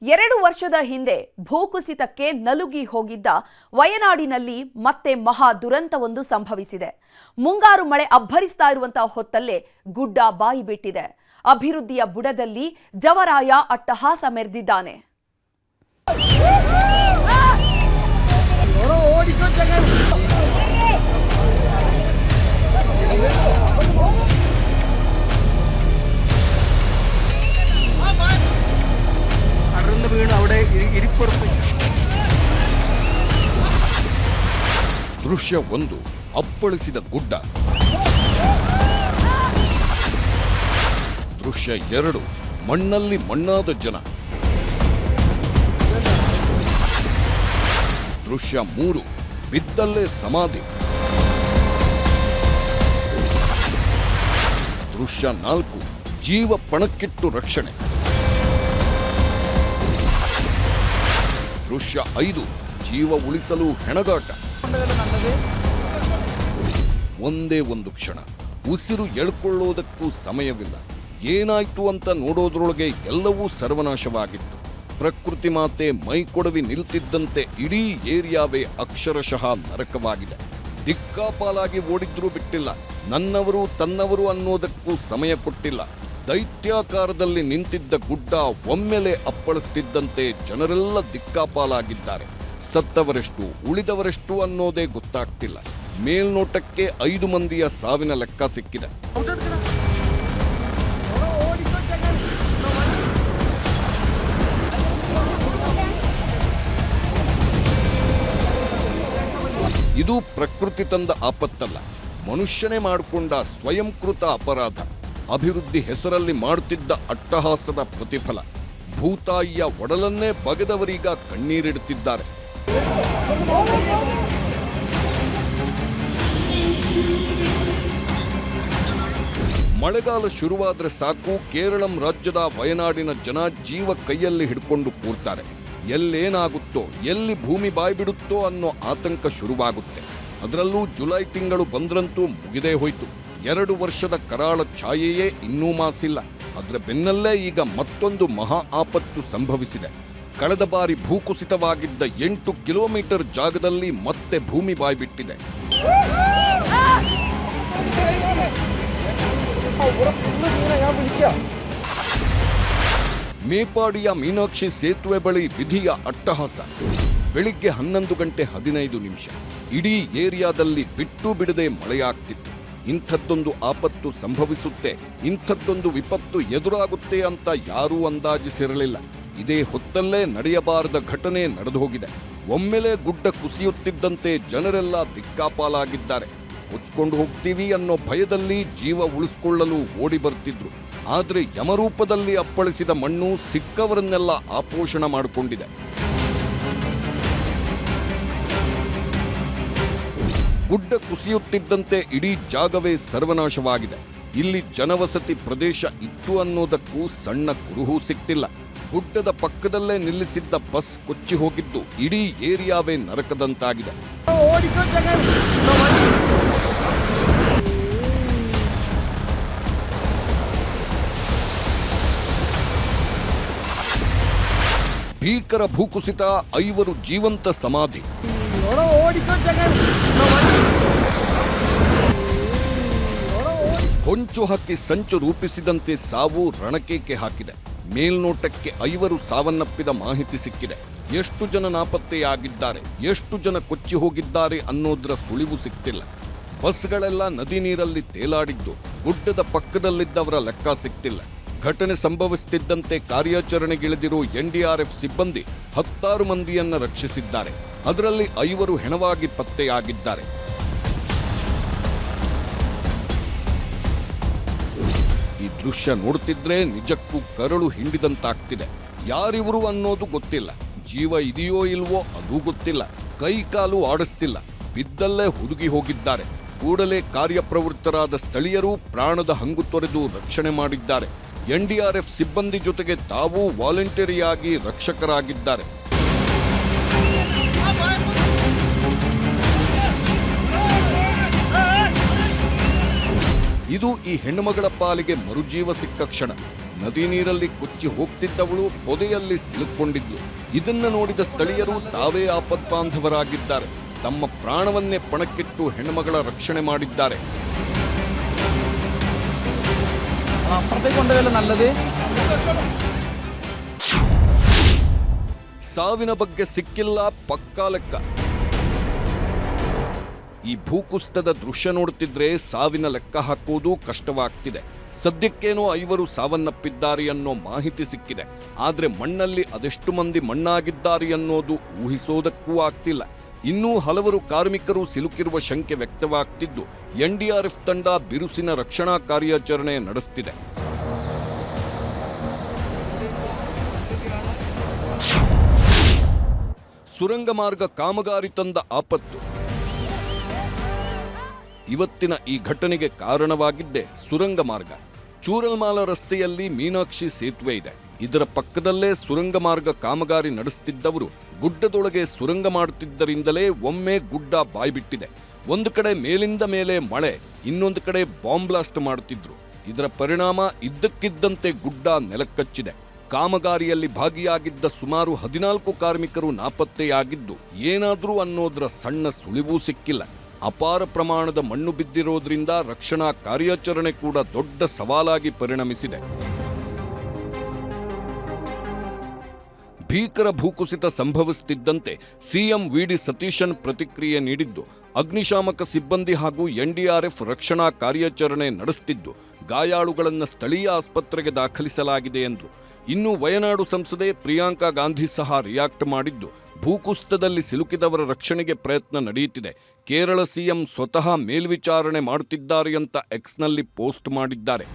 2 ವರ್ಷದ ಹಿಂದೆ ಭೂಕುಸಿತಕ್ಕೆ ನಲುಗಿ ಹೋಗಿದ್ದ ವಯನಾಡಿನಲ್ಲಿ ಮತ್ತೆ ಮಹಾ ದುರಂತವೊಂದು ಸಂಭವಿಸಿದೆ. ಮುಂಗಾರು ಮಳೆ ಅಬ್ಬರಿಸ್ತಾ ಇರುವಂತ ಹೊತ್ತಲ್ಲೇ ಗುಡ್ಡ ಬಾಯಿ ಬಿಟ್ಟಿದೆ. ಅಭಿವೃದ್ಧಿಯ ಬುಡದಲ್ಲಿ ಜವರಾಯ ಅಟ್ಟಹಾಸ ಮೆರೆದಿದ್ದಾನೆ. ದೃಶ್ಯ 1 ಅಪ್ಪಳಿಸಿದ ಗುಡ್ಡ. ದೃಶ್ಯ 2 ಮಣ್ಣಲ್ಲಿ ಮಣ್ಣಾದ ಜನ. ದೃಶ್ಯ 3 ಬಿದ್ದಲ್ಲೇ ಸಮಾಧಿ. ದೃಶ್ಯ 4 ಜೀವ ಪಣಕ್ಕಿಟ್ಟು ರಕ್ಷಣೆ. ದೃಶ್ಯ 5 ಜೀವ ಉಳಿಸಲು ಹೆಣಗಾಟ. ಒಂದೇ ಒಂದು ಕ್ಷಣ, ಉಸಿರು ಎಳ್ಕೊಳ್ಳೋದಕ್ಕೂ ಸಮಯವಿಲ್ಲ. ಏನಾಯ್ತು ಅಂತ ನೋಡೋದ್ರೊಳಗೆ ಎಲ್ಲವೂ ಸರ್ವನಾಶವಾಗಿತ್ತು. ಪ್ರಕೃತಿ ಮಾತೆ ಮೈಕೊಡವಿ ನಿಲ್ತಿದ್ದಂತೆ ಇಡೀ ಏರಿಯಾವೇ ಅಕ್ಷರಶಃ ನರಕವಾಗಿದೆ. ದಿಕ್ಕಾಪಾಲಾಗಿ ಓಡಿದ್ರೂ ಬಿಟ್ಟಿಲ್ಲ. ನನ್ನವರು ತನ್ನವರು ಅನ್ನೋದಕ್ಕೂ ಸಮಯ ಕೊಟ್ಟಿಲ್ಲ. ದೈತ್ಯಾಕಾರದಲ್ಲಿ ನಿಂತಿದ್ದ ಗುಡ್ಡ ಒಮ್ಮೆಲೆ ಅಪ್ಪಳಿಸ್ತಿದ್ದಂತೆ ಜನರೆಲ್ಲ ದಿಕ್ಕಾಪಾಲಾಗಿದ್ದಾರೆ. ಸತ್ತವರೆಷ್ಟು ಉಳಿದವರೆಷ್ಟು ಅನ್ನೋದೇ ಗೊತ್ತಾಗ್ತಿಲ್ಲ. ಮೇಲ್ನೋಟಕ್ಕೆ 5 ಮಂದಿಯ ಸಾವಿನ ಲೆಕ್ಕ ಸಿಕ್ಕಿದೆ. ಇದು ಪ್ರಕೃತಿ ತಂದ ಆಪತ್ತಲ್ಲ, ಮನುಷ್ಯನೇ ಮಾಡಿಕೊಂಡ ಸ್ವಯಂಕೃತ ಅಪರಾಧ. ಅಭಿವೃದ್ಧಿ ಹೆಸರಲ್ಲಿ ಮಾಡುತ್ತಿದ್ದ ಅಟ್ಟಹಾಸದ ಪ್ರತಿಫಲ. ಭೂತಾಯಿಯ ಒಡಲನ್ನೇ ಬಗೆದವರೀಗ ಕಣ್ಣೀರಿಡುತ್ತಿದ್ದಾರೆ. ಮಳೆಗಾಲ ಶುರುವಾದ್ರೆ ಸಾಕು, ಕೇರಳಂ ರಾಜ್ಯದ ವಯನಾಡಿನ ಜನ ಜೀವ ಕೈಯಲ್ಲಿ ಹಿಡ್ಕೊಂಡು ಕೂರ್ತಾರೆ. ಎಲ್ಲೇನಾಗುತ್ತೋ, ಎಲ್ಲಿ ಭೂಮಿ ಬಾಯ್ಬಿಡುತ್ತೋ ಅನ್ನೋ ಆತಂಕ ಶುರುವಾಗುತ್ತೆ. ಅದರಲ್ಲೂ ಜುಲೈ ತಿಂಗಳು ಬಂದ್ರಂತೂ ಮುಗಿದೇ ಹೋಯ್ತು. 2 ವರ್ಷದ ಕರಾಳ ಛಾಯೆಯೇ ಇನ್ನೂ ಮಾಸಿಲ್ಲ. ಅದರ ಬೆನ್ನಲ್ಲೇ ಈಗ ಮತ್ತೊಂದು ಮಹಾ ಆಪತ್ತು ಸಂಭವಿಸಿದೆ. ಕಳೆದ ಬಾರಿ ಭೂಕುಸಿತವಾಗಿದ್ದ 8 ಕಿಲೋಮೀಟರ್ ಜಾಗದಲ್ಲಿ ಮತ್ತೆ ಭೂಮಿ ಬಾಯ್ಬಿಟ್ಟಿದೆ. ಮೇಪಾಡಿಯ ಮೀನಾಕ್ಷಿ ಸೇತುವೆ ಬಳಿ ವಿಧಿಯ ಅಟ್ಟಹಾಸ. ಬೆಳಿಗ್ಗೆ 11:15 ಇಡೀ ಏರಿಯಾದಲ್ಲಿ ಬಿಟ್ಟು ಬಿಡದೆ ಮಳೆಯಾಗ್ತಿತ್ತು. ಇಂಥದ್ದೊಂದು ಆಪತ್ತು ಸಂಭವಿಸುತ್ತೆ, ಇಂಥದ್ದೊಂದು ವಿಪತ್ತು ಎದುರಾಗುತ್ತೆ ಅಂತ ಯಾರೂ ಅಂದಾಜಿಸಿರಲಿಲ್ಲ. ಇದೇ ಹೊತ್ತಲ್ಲೇ ನಡೆಯಬಾರದ ಘಟನೆ ನಡೆದು ಹೋಗಿದೆ. ಒಮ್ಮೆಲೆ ಗುಡ್ಡ ಕುಸಿಯುತ್ತಿದ್ದಂತೆ ಜನರೆಲ್ಲ ದಿಕ್ಕಾಪಾಲಾಗಿದ್ದಾರೆ. ಮುಚ್ಕೊಂಡು ಹೋಗ್ತೀವಿ ಅನ್ನೋ ಭಯದಲ್ಲಿ ಜೀವ ಉಳಿಸಿಕೊಳ್ಳಲು ಓಡಿ ಬರ್ತಿದ್ರು. ಆದ್ರೆ ಯಮರೂಪದಲ್ಲಿ ಅಪ್ಪಳಿಸಿದ ಮಣ್ಣು ಸಿಕ್ಕವರನ್ನೆಲ್ಲ ಆಪೋಷಣ ಮಾಡಿಕೊಂಡಿದೆ. ಗುಡ್ಡ ಕುಸಿಯುತ್ತಿದ್ದಂತೆ ಇಡೀ ಜಾಗವೇ ಸರ್ವನಾಶವಾಗಿದೆ. ಇಲ್ಲಿ ಜನವಸತಿ ಪ್ರದೇಶ ಇತ್ತು ಅನ್ನೋದಕ್ಕೂ ಸಣ್ಣ ಕುರುಹು ಸಿಕ್ತಿಲ್ಲ. ಗುಡ್ಡದ ಪಕ್ಕದಲ್ಲೇ ನಿಲ್ಲಿಸಿದ್ದ ಬಸ್ ಕೊಚ್ಚಿ ಹೋಗಿದ್ದು ಇಡೀ ಏರಿಯಾವೇ ನರಕದಂತಾಗಿದೆ. ಭೀಕರ ಭೂಕುಸಿತ, 5 ಜೀವಂತ ಸಮಾಧಿ. ಹೊಂಚು ಹಾಕಿ ಸಂಚು ರೂಪಿಸಿದಂತೆ ಸಾವು ರಣಕೇಕೆ ಹಾಕಿದೆ. ಮೇಲ್ನೋಟಕ್ಕೆ 5 ಸಾವನ್ನಪ್ಪಿದ ಮಾಹಿತಿ ಸಿಕ್ಕಿದೆ. ಎಷ್ಟು ಜನ ನಾಪತ್ತೆಯಾಗಿದ್ದಾರೆ, ಎಷ್ಟು ಜನ ಕೊಚ್ಚಿ ಹೋಗಿದ್ದಾರೆ ಅನ್ನೋದ್ರ ಸುಳಿವು ಸಿಕ್ತಿಲ್ಲ. ಬಸ್ಗಳೆಲ್ಲ ನದಿ ನೀರಲ್ಲಿ ತೇಲಾಡಿದ್ದು, ಗುಡ್ಡದ ಪಕ್ಕದಲ್ಲಿದ್ದವರ ಲೆಕ್ಕ ಸಿಕ್ತಿಲ್ಲ. ಘಟನೆ ಸಂಭವಿಸುತ್ತಿದ್ದಂತೆ ಕಾರ್ಯಾಚರಣೆಗಿಳಿದಿರೋ NDRF ಸಿಬ್ಬಂದಿ 16 ಮಂದಿಯನ್ನ ರಕ್ಷಿಸಿದ್ದಾರೆ. ಅದರಲ್ಲಿ 5 ಹೆಣವಾಗಿ ಪತ್ತೆಯಾಗಿದ್ದಾರೆ. ಈ ದೃಶ್ಯ ನೋಡ್ತಿದ್ರೆ ನಿಜಕ್ಕೂ ಕರಳು ಹಿಂಡಿದಂತಾಗ್ತಿದೆ. ಯಾರಿವರು ಅನ್ನೋದು ಗೊತ್ತಿಲ್ಲ, ಜೀವ ಇದೆಯೋ ಇಲ್ವೋ ಅದೂ ಗೊತ್ತಿಲ್ಲ. ಕೈ ಕಾಲು ಆಡಿಸ್ತಿಲ್ಲ, ಬಿದ್ದಲ್ಲೇ ಹುದುಗಿ ಹೋಗಿದ್ದಾರೆ. ಕೂಡಲೇ ಕಾರ್ಯಪ್ರವೃತ್ತರಾದ ಸ್ಥಳೀಯರು ಪ್ರಾಣದ ಹಂಗು ತೊರೆದು ರಕ್ಷಣೆ ಮಾಡಿದ್ದಾರೆ. NDRF ಸಿಬ್ಬಂದಿ ಜೊತೆಗೆ ತಾವೂ ವಾಲಂಟರಿಯಾಗಿ ರಕ್ಷಕರಾಗಿದ್ದಾರೆ. ಇದು ಈ ಹೆಣ್ಣುಮಗಳ ಪಾಲಿಗೆ ಮರುಜೀವ ಸಿಕ್ಕ ಕ್ಷಣ. ನದಿ ನೀರಲ್ಲಿ ಕೊಚ್ಚಿ ಹೋಗ್ತಿದ್ದವಳು ಪೊದೆಯಲ್ಲಿ ಸಿಲುಕೊಂಡಿದ್ಲು. ಇದನ್ನ ನೋಡಿದ ಸ್ಥಳೀಯರು ತಾವೇ ಆಪದ್ಬಾಂಧವರಾಗಿದ್ದಾರೆ. ತಮ್ಮ ಪ್ರಾಣವನ್ನೇ ಪಣಕ್ಕಿಟ್ಟು ಹೆಣ್ಮಗಳ ರಕ್ಷಣೆ ಮಾಡಿದ್ದಾರೆ. ಸಾವಿನ ಬಗ್ಗೆ ಸಿಕ್ಕಿಲ್ಲ ಪಕ್ಕಾ ಲೆಕ್ಕ. ಈ ಭೂಕುಸಿತದ ದೃಶ್ಯ ನೋಡುತ್ತಿದ್ರೆ ಸಾವಿನ ಲೆಕ್ಕ ಹಾಕುವುದು ಕಷ್ಟವಾಗ್ತಿದೆ. ಸದ್ಯಕ್ಕೇನೋ 5 ಸಾವನ್ನಪ್ಪಿದ್ದಾರೆ ಅನ್ನೋ ಮಾಹಿತಿ ಸಿಕ್ಕಿದೆ. ಆದ್ರೆ ಮಣ್ಣಲ್ಲಿ ಅದೆಷ್ಟು ಮಂದಿ ಮಣ್ಣಾಗಿದ್ದಾರೆ ಅನ್ನೋದು ಊಹಿಸೋದಕ್ಕೂ ಆಗ್ತಿಲ್ಲ. ಇನ್ನೂ ಹಲವರು ಕಾರ್ಮಿಕರು ಸಿಲುಕಿರುವ ಶಂಕೆ ವ್ಯಕ್ತವಾಗ್ತಿದ್ದು ಎನ್ಡಿಆರ್ಎಫ್ ತಂಡ ಬಿರುಸಿನ ರಕ್ಷಣಾ ಕಾರ್ಯಾಚರಣೆ ನಡೆಸುತ್ತಿದೆ. ಸುರಂಗ ಮಾರ್ಗ ಕಾಮಗಾರಿ ತಂದ ಆಪತ್ತು. ಇವತ್ತಿನ ಈ ಘಟನೆಗೆ ಕಾರಣವಾಗಿದ್ದೇ ಸುರಂಗ ಮಾರ್ಗ. ಚೂರಲ್ಮಾಲ ರಸ್ತೆಯಲ್ಲಿ ಮೀನಾಕ್ಷಿ ಸೇತುವೆ ಇದೆ. ಇದರ ಪಕ್ಕದಲ್ಲೇ ಸುರಂಗ ಮಾರ್ಗ ಕಾಮಗಾರಿ ನಡೆಸುತ್ತಿದ್ದವರು ಗುಡ್ಡದೊಳಗೆ ಸುರಂಗ ಮಾಡುತ್ತಿದ್ದರಿಂದಲೇ ಒಮ್ಮೆ ಗುಡ್ಡ ಬಾಯ್ಬಿಟ್ಟಿದೆ. ಒಂದು ಕಡೆ ಮೇಲಿಂದ ಮೇಲೆ ಮಳೆ, ಇನ್ನೊಂದು ಕಡೆ ಬಾಂಬ್ ಬ್ಲಾಸ್ಟ್ ಮಾಡುತ್ತಿದ್ರು. ಇದರ ಪರಿಣಾಮ ಇದ್ದಕ್ಕಿದ್ದಂತೆ ಗುಡ್ಡ ನೆಲಕ್ಕಚ್ಚಿದೆ. ಕಾಮಗಾರಿಯಲ್ಲಿ ಭಾಗಿಯಾಗಿದ್ದ ಸುಮಾರು 14 ಕಾರ್ಮಿಕರು ನಾಪತ್ತೆಯಾಗಿದ್ದು ಏನಾದ್ರೂ ಅನ್ನೋದರ ಸಣ್ಣ ಸುಳಿವೂ ಸಿಕ್ಕಿಲ್ಲ. ಅಪಾರ ಪ್ರಮಾಣದ ಮಣ್ಣು ಬಿದ್ದಿರೋದ್ರಿಂದ ರಕ್ಷಣಾ ಕಾರ್ಯಾಚರಣೆ ಕೂಡ ದೊಡ್ಡ ಸವಾಲಾಗಿ ಪರಿಣಮಿಸಿದೆ. ಭೀಕರ ಭೂಕುಸಿತ ಸಂಭವಿಸುತ್ತಿದ್ದಂತೆ ಸಿಎಂ ವಿಡಿ ಸತೀಶನ್ ಪ್ರತಿಕ್ರಿಯೆ ನೀಡಿದ್ದು, ಅಗ್ನಿಶಾಮಕ ಸಿಬ್ಬಂದಿ ಹಾಗೂ ಎನ್ಡಿಆರ್ಎಫ್ ರಕ್ಷಣಾ ಕಾರ್ಯಾಚರಣೆ ನಡೆಸುತ್ತಿದ್ದು ಗಾಯಾಳುಗಳನ್ನು ಸ್ಥಳೀಯ ಆಸ್ಪತ್ರೆಗೆ ದಾಖಲಿಸಲಾಗಿದೆ ಎಂದರು. ಇನ್ನು ವಯನಾಡು ಸಂಸದೆ ಪ್ರಿಯಾಂಕಾ ಗಾಂಧಿ ಸಹ ರಿಯಾಕ್ಟ್ ಮಾಡಿದ್ದು, ಭೂಕುಸಿತದಲ್ಲಿ ಸಿಲುಕಿದವರ ರಕ್ಷಣೆಗೆ ಪ್ರಯತ್ನ ನಡೆಯುತ್ತಿದೆ. ಕೇರಳ ಸಿಎಂ ಸ್ವತಃ ಮೇಲ್ವಿಚಾರಣೆ ಮಾಡುತ್ತಿದ್ದಾರೆ ಅಂತ ಎಕ್ಸ್ನಲ್ಲಿ ಪೋಸ್ಟ್ ಮಾಡಿದ್ದಾರೆ.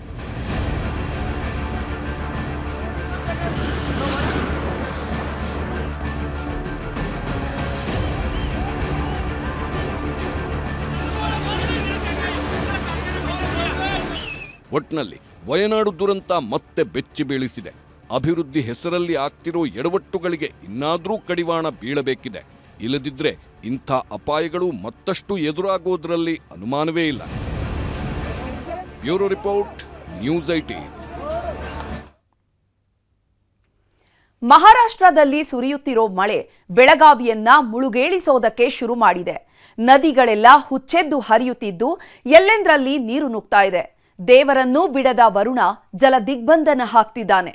ಒಟ್ನಲ್ಲಿ ವಯನಾಡು ದುರಂತ ಮತ್ತೆ ಬೆಚ್ಚಿ ಬೀಳಿಸಿದೆ. ಅಭಿವೃದ್ಧಿ ಹೆಸರಲ್ಲಿ ಆಗ್ತಿರೋ ಎಡವಟ್ಟುಗಳಿಗೆ ಇನ್ನಾದ್ರೂ ಕಡಿವಾಣ ಬೀಳಬೇಕಿದೆ. ಇಲ್ಲದಿದ್ರೆ ಇಂಥ ಅಪಾಯಗಳು ಮತ್ತಷ್ಟು ಎದುರಾಗೋದ್ರಲ್ಲಿ ಅನುಮಾನವೇ ಇಲ್ಲ. Bureau report, news 18. ಮಹಾರಾಷ್ಟ್ರದಲ್ಲಿ ಸುರಿಯುತ್ತಿರೋ ಮಳೆ ಬೆಳಗಾವಿಯನ್ನ ಮುಳುಗೇಳಿಸೋದಕ್ಕೆ ಶುರು ಮಾಡಿದೆ. ನದಿಗಳೆಲ್ಲ ಹುಚ್ಚೆದ್ದು ಹರಿಯುತ್ತಿದ್ದು ಎಲ್ಲೆಂದರಲ್ಲಿ ನೀರು ನುಗ್ತಾ ಇದೆ. ದೇವರನ್ನೂ ಬಿಡದ ವರುಣ ಜಲ ದಿಗ್ಬಂಧನ ಹಾಕ್ತಿದ್ದಾನೆ.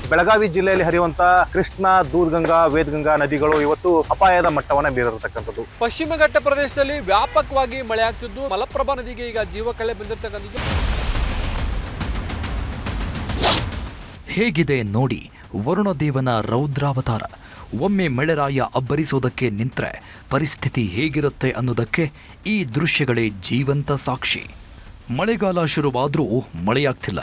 ಬೆಳಗಾವಿ ಜಿಲ್ಲೆಯಲ್ಲಿ ಹರಿಯುವಂತಹ ಕೃಷ್ಣ, ದೂದ್ಗಂಗಾ, ವೇದಗಂಗಾ ನದಿಗಳು ಇವತ್ತು ಅಪಾಯದ ಮಟ್ಟವನ್ನು ಬೀರಿರತಕ್ಕಂಥದ್ದು. ಪಶ್ಚಿಮ ಘಟ್ಟ ಪ್ರದೇಶದಲ್ಲಿ ವ್ಯಾಪಕವಾಗಿ ಮಳೆ ಆಗ್ತಿದ್ದು ಮಲಪ್ರಭಾ ನದಿಗೆ ಈಗ ಜೀವಕಳೆ ಬಂದಿರತಕ್ಕಂಥದ್ದು. ಹೇಗಿದೆ ನೋಡಿ ವರುಣದೇವನ ರೌದ್ರಾವತಾರ. ಒಮ್ಮೆ ಮಳೆರಾಯ ಅಬ್ಬರಿಸೋದಕ್ಕೆ ನಿಂತ್ರೆ ಪರಿಸ್ಥಿತಿ ಹೇಗಿರುತ್ತೆ ಅನ್ನೋದಕ್ಕೆ ಈ ದೃಶ್ಯಗಳೇ ಜೀವಂತ ಸಾಕ್ಷಿ. ಮಳೆಗಾಲ ಶುರುವಾದರೂ ಮಳೆಯಾಗ್ತಿಲ್ಲ,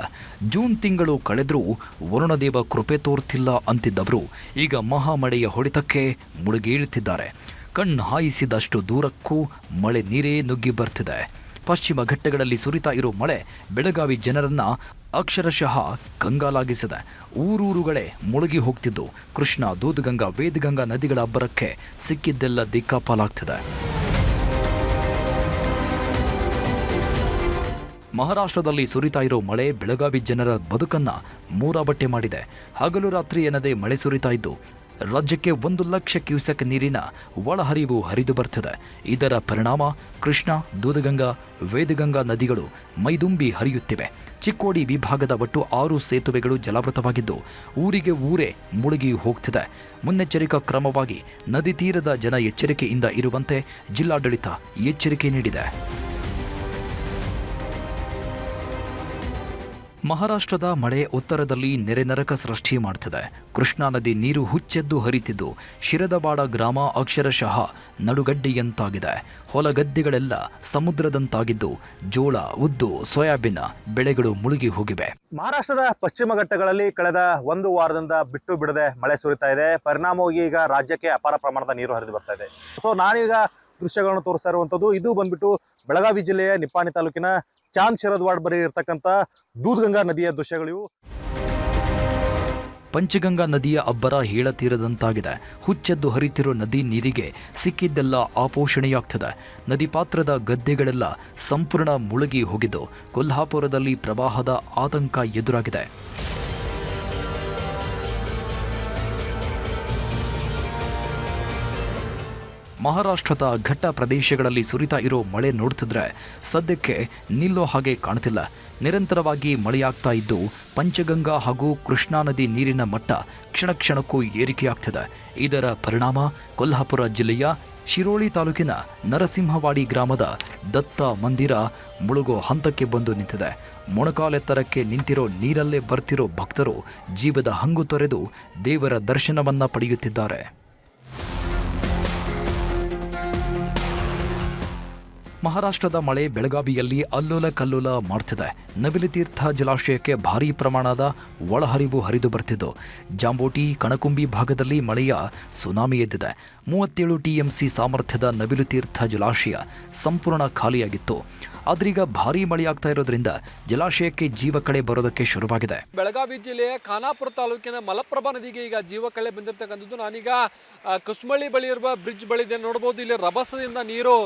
ಜೂನ್ ತಿಂಗಳು ಕಳೆದರೂ ವರುಣದೇವ ಕೃಪೆ ತೋರ್ತಿಲ್ಲ ಅಂತಿದ್ದವರು ಈಗ ಮಹಾಮಳೆಯ ಹೊಡೆತಕ್ಕೆ ಮುಳುಗೇಳುತ್ತಿದ್ದಾರೆ. ಕಣ್ಣು ಹಾಯಿಸಿದಷ್ಟು ದೂರಕ್ಕೂ ಮಳೆ ನೀರೇ ನುಗ್ಗಿ ಬರ್ತಿದೆ. ಪಶ್ಚಿಮ ಘಟ್ಟಗಳಲ್ಲಿ ಸುರಿತಾ ಇರೋ ಮಳೆ ಬೆಳಗಾವಿ ಜನರನ್ನ ಅಕ್ಷರಶಃ ಕಂಗಾಲಾಗಿಸಿದೆ. ಊರೂರುಗಳೇ ಮುಳುಗಿ ಹೋಗ್ತಿದ್ದು ಕೃಷ್ಣ, ದೂದ್ಗಂಗಾ, ವೇದಗಂಗಾ ನದಿಗಳ ಅಬ್ಬರಕ್ಕೆ ಸಿಕ್ಕಿದ್ದೆಲ್ಲ ದಿಕ್ಕಾಪಾಲಾಗ್ತಿದೆ. ಮಹಾರಾಷ್ಟ್ರದಲ್ಲಿ ಸುರಿತಾ ಇರೋ ಮಳೆ ಬೆಳಗಾವಿ ಜನರ ಬದುಕನ್ನ ಮೂರಾಬಟ್ಟೆ ಮಾಡಿದೆ. ಹಗಲು ರಾತ್ರಿ ಎನ್ನದೇ ಮಳೆ ಸುರಿತಾ ಇದ್ದು ರಾಜ್ಯಕ್ಕೆ 1 ಲಕ್ಷ ಕ್ಯೂಸೆಕ್ ನೀರಿನ ಒಳಹರಿವು ಹರಿದು ಬರ್ತಿದೆ. ಇದರ ಪರಿಣಾಮ ಕೃಷ್ಣ, ದೂದ್ಗಂಗಾ, ವೇದಗಂಗಾ ನದಿಗಳು ಮೈದುಂಬಿ ಹರಿಯುತ್ತಿವೆ. ಚಿಕ್ಕೋಡಿ ವಿಭಾಗದ ಒಟ್ಟು 6 ಸೇತುವೆಗಳು ಜಲಾವೃತವಾಗಿದ್ದು ಊರಿಗೆ ಊರೇ ಮುಳುಗಿ ಹೋಗ್ತಿದೆ. ಮುನ್ನೆಚ್ಚರಿಕಾ ಕ್ರಮವಾಗಿ ನದಿ ತೀರದ ಜನ ಎಚ್ಚರಿಕೆಯಿಂದ ಇರುವಂತೆ ಜಿಲ್ಲಾಡಳಿತ ಎಚ್ಚರಿಕೆ ನೀಡಿದೆ. ಮಹಾರಾಷ್ಟ್ರದ ಮಳೆ ಉತ್ತರದಲ್ಲಿ ನೆರೆ ನರಕ ಸೃಷ್ಟಿ ಮಾಡ್ತಿದೆ. ಕೃಷ್ಣಾ ನದಿ ನೀರು ಹುಚ್ಚೆದ್ದು ಹರಿತಿದ್ದು ಶಿರದವಾಡ ಗ್ರಾಮ ಅಕ್ಷರಶಃ ನಡುಗಡ್ಡೆಯಂತಾಗಿದೆ. ಹೊಲಗದ್ದೆಗಳೆಲ್ಲ ಸಮುದ್ರದಂತಾಗಿದ್ದು ಜೋಳ, ಉದ್ದು, ಸೋಯಾಬೀನ್ ಬೆಳೆಗಳು ಮುಳುಗಿ ಹೋಗಿವೆ. ಮಹಾರಾಷ್ಟ್ರದ ಪಶ್ಚಿಮ ಘಟ್ಟಗಳಲ್ಲಿ ಕಳೆದ 1 ವಾರದಿಂದ ಬಿಟ್ಟು ಬಿಡದೆ ಮಳೆ ಸುರಿತಾ ಇದೆ. ಪರಿಣಾಮವಾಗಿ ಈಗ ರಾಜ್ಯಕ್ಕೆ ಅಪಾರ ಪ್ರಮಾಣದ ನೀರು ಹರಿದು ಬರ್ತಾ ಇದೆ. ಸೊ ನಾನೀಗ ದೃಶ್ಯಗಳನ್ನು ತೋರಿಸ್ತಾ ಇರುವಂಥದ್ದು ಇದು ಬಂದ್ಬಿಟ್ಟು ಬೆಳಗಾವಿ ಜಿಲ್ಲೆಯ ನಿಪ್ಪಾಣಿ ತಾಲೂಕಿನ ಚಾಂದ್ ಶಿರದ್ವಾಡ್ ಬಳಿ ಇರತಕ್ಕಂಥ ದೂದ್ಗಂಗಾ ನದಿಯ ದೃಶ್ಯಗಳು. ಪಂಚಗಂಗಾ ನದಿಯ ಅಬ್ಬರ ಹೇಳತೀರದಂತಾಗಿದೆ. ಹುಚ್ಚೆದ್ದು ಹರಿತಿರೋ ನದಿ ನೀರಿಗೆ ಸಿಕ್ಕಿದ್ದೆಲ್ಲ ಆಪೋಷಣೆಯಾಗ್ತದೆ. ನದಿ ಪಾತ್ರದ ಗದ್ದೆಗಳೆಲ್ಲ ಸಂಪೂರ್ಣ ಮುಳುಗಿ ಹೋಗಿದ್ದು ಕೊಲ್ಹಾಪುರದಲ್ಲಿ ಪ್ರವಾಹದ ಆತಂಕ ಎದುರಾಗಿದೆ. ಮಹಾರಾಷ್ಟ್ರದ ಘಟ್ಟ ಪ್ರದೇಶಗಳಲ್ಲಿ ಸುರಿತಾ ಇರೋ ಮಳೆ ನೋಡ್ತಿದ್ರೆ ಸದ್ಯಕ್ಕೆ ನಿಲ್ಲೋ ಹಾಗೆ ಕಾಣ್ತಿಲ್ಲ. ನಿರಂತರವಾಗಿ ಮಳೆಯಾಗ್ತಾ ಇದ್ದು ಪಂಚಗಂಗಾ ಹಾಗೂ ಕೃಷ್ಣಾ ನದಿ ನೀರಿನ ಮಟ್ಟ ಕ್ಷಣ ಕ್ಷಣಕ್ಕೂ ಏರಿಕೆಯಾಗ್ತಿದೆ. ಇದರ ಪರಿಣಾಮ ಕೊಲ್ಹಾಪುರ ಜಿಲ್ಲೆಯ ಶಿರೋಳಿ ತಾಲೂಕಿನ ನರಸಿಂಹವಾಡಿ ಗ್ರಾಮದ ದತ್ತ ಮಂದಿರ ಮುಳುಗೋ ಹಂತಕ್ಕೆ ಬಂದು ನಿಂತಿದೆ. ಮೊಣಕಾಲೆತ್ತರಕ್ಕೆ ನಿಂತಿರೋ ನೀರಲ್ಲೇ ಬರ್ತಿರೋ ಭಕ್ತರು ಜೀವದ ಹಂಗು ತೊರೆದು ದೇವರ ದರ್ಶನವನ್ನ ಪಡೆಯುತ್ತಿದ್ದಾರೆ. ಮಹಾರಾಷ್ಟ್ರದ ಮಳೆ ಬೆಳಗಾವಿಯಲ್ಲಿ ಅಲ್ಲೋಲ ಕಲ್ಲೋಲ ಮಾಡ್ತಿದೆ. ನವಿಲುತೀರ್ಥ ಜಲಾಶಯಕ್ಕೆ ಭಾರೀ ಪ್ರಮಾಣದ ಒಳಹರಿವು ಹರಿದು ಬರ್ತಿದ್ದು ಜಾಂಬೋಟಿ ಕಣಕುಂಬಿ ಭಾಗದಲ್ಲಿ ಮಳೆಯ ಸುನಾಮಿ ಎದ್ದಿದೆ. 37 ಟಿಎಂಸಿ ಸಾಮರ್ಥ್ಯದ ನವಿಲುತೀರ್ಥ ಜಲಾಶಯ ಸಂಪೂರ್ಣ ಖಾಲಿಯಾಗಿತ್ತು. ಆದ್ರೀಗ ಭಾರೀ ಮಳೆಯಾಗ್ತಾ ಇರೋದ್ರಿಂದ ಜಲಾಶಯಕ್ಕೆ ಜೀವ ಕಳೆ ಬರೋದಕ್ಕೆ ಶುರುವಾಗಿದೆ. ಬೆಳಗಾವಿ ಜಿಲ್ಲೆಯ ಖಾನಾಪುರ ತಾಲೂಕಿನ ಮಲಪ್ರಭಾ ನದಿಗೆ ಈಗ ಜೀವ ಕಳೆ ಬಂದಿರತಕ್ಕಂಥದ್ದು. ನಾನೀಗ ಕುಸ್ಮಳ್ಳಿ ಬಳಿ ಇರುವ ಬ್ರಿಡ್ಜ್ ಬಳಿ ಇದೆ ನೋಡ್ಬೋದು. ಇಲ್ಲಿ ರಭಸದಿಂದ ನೀರು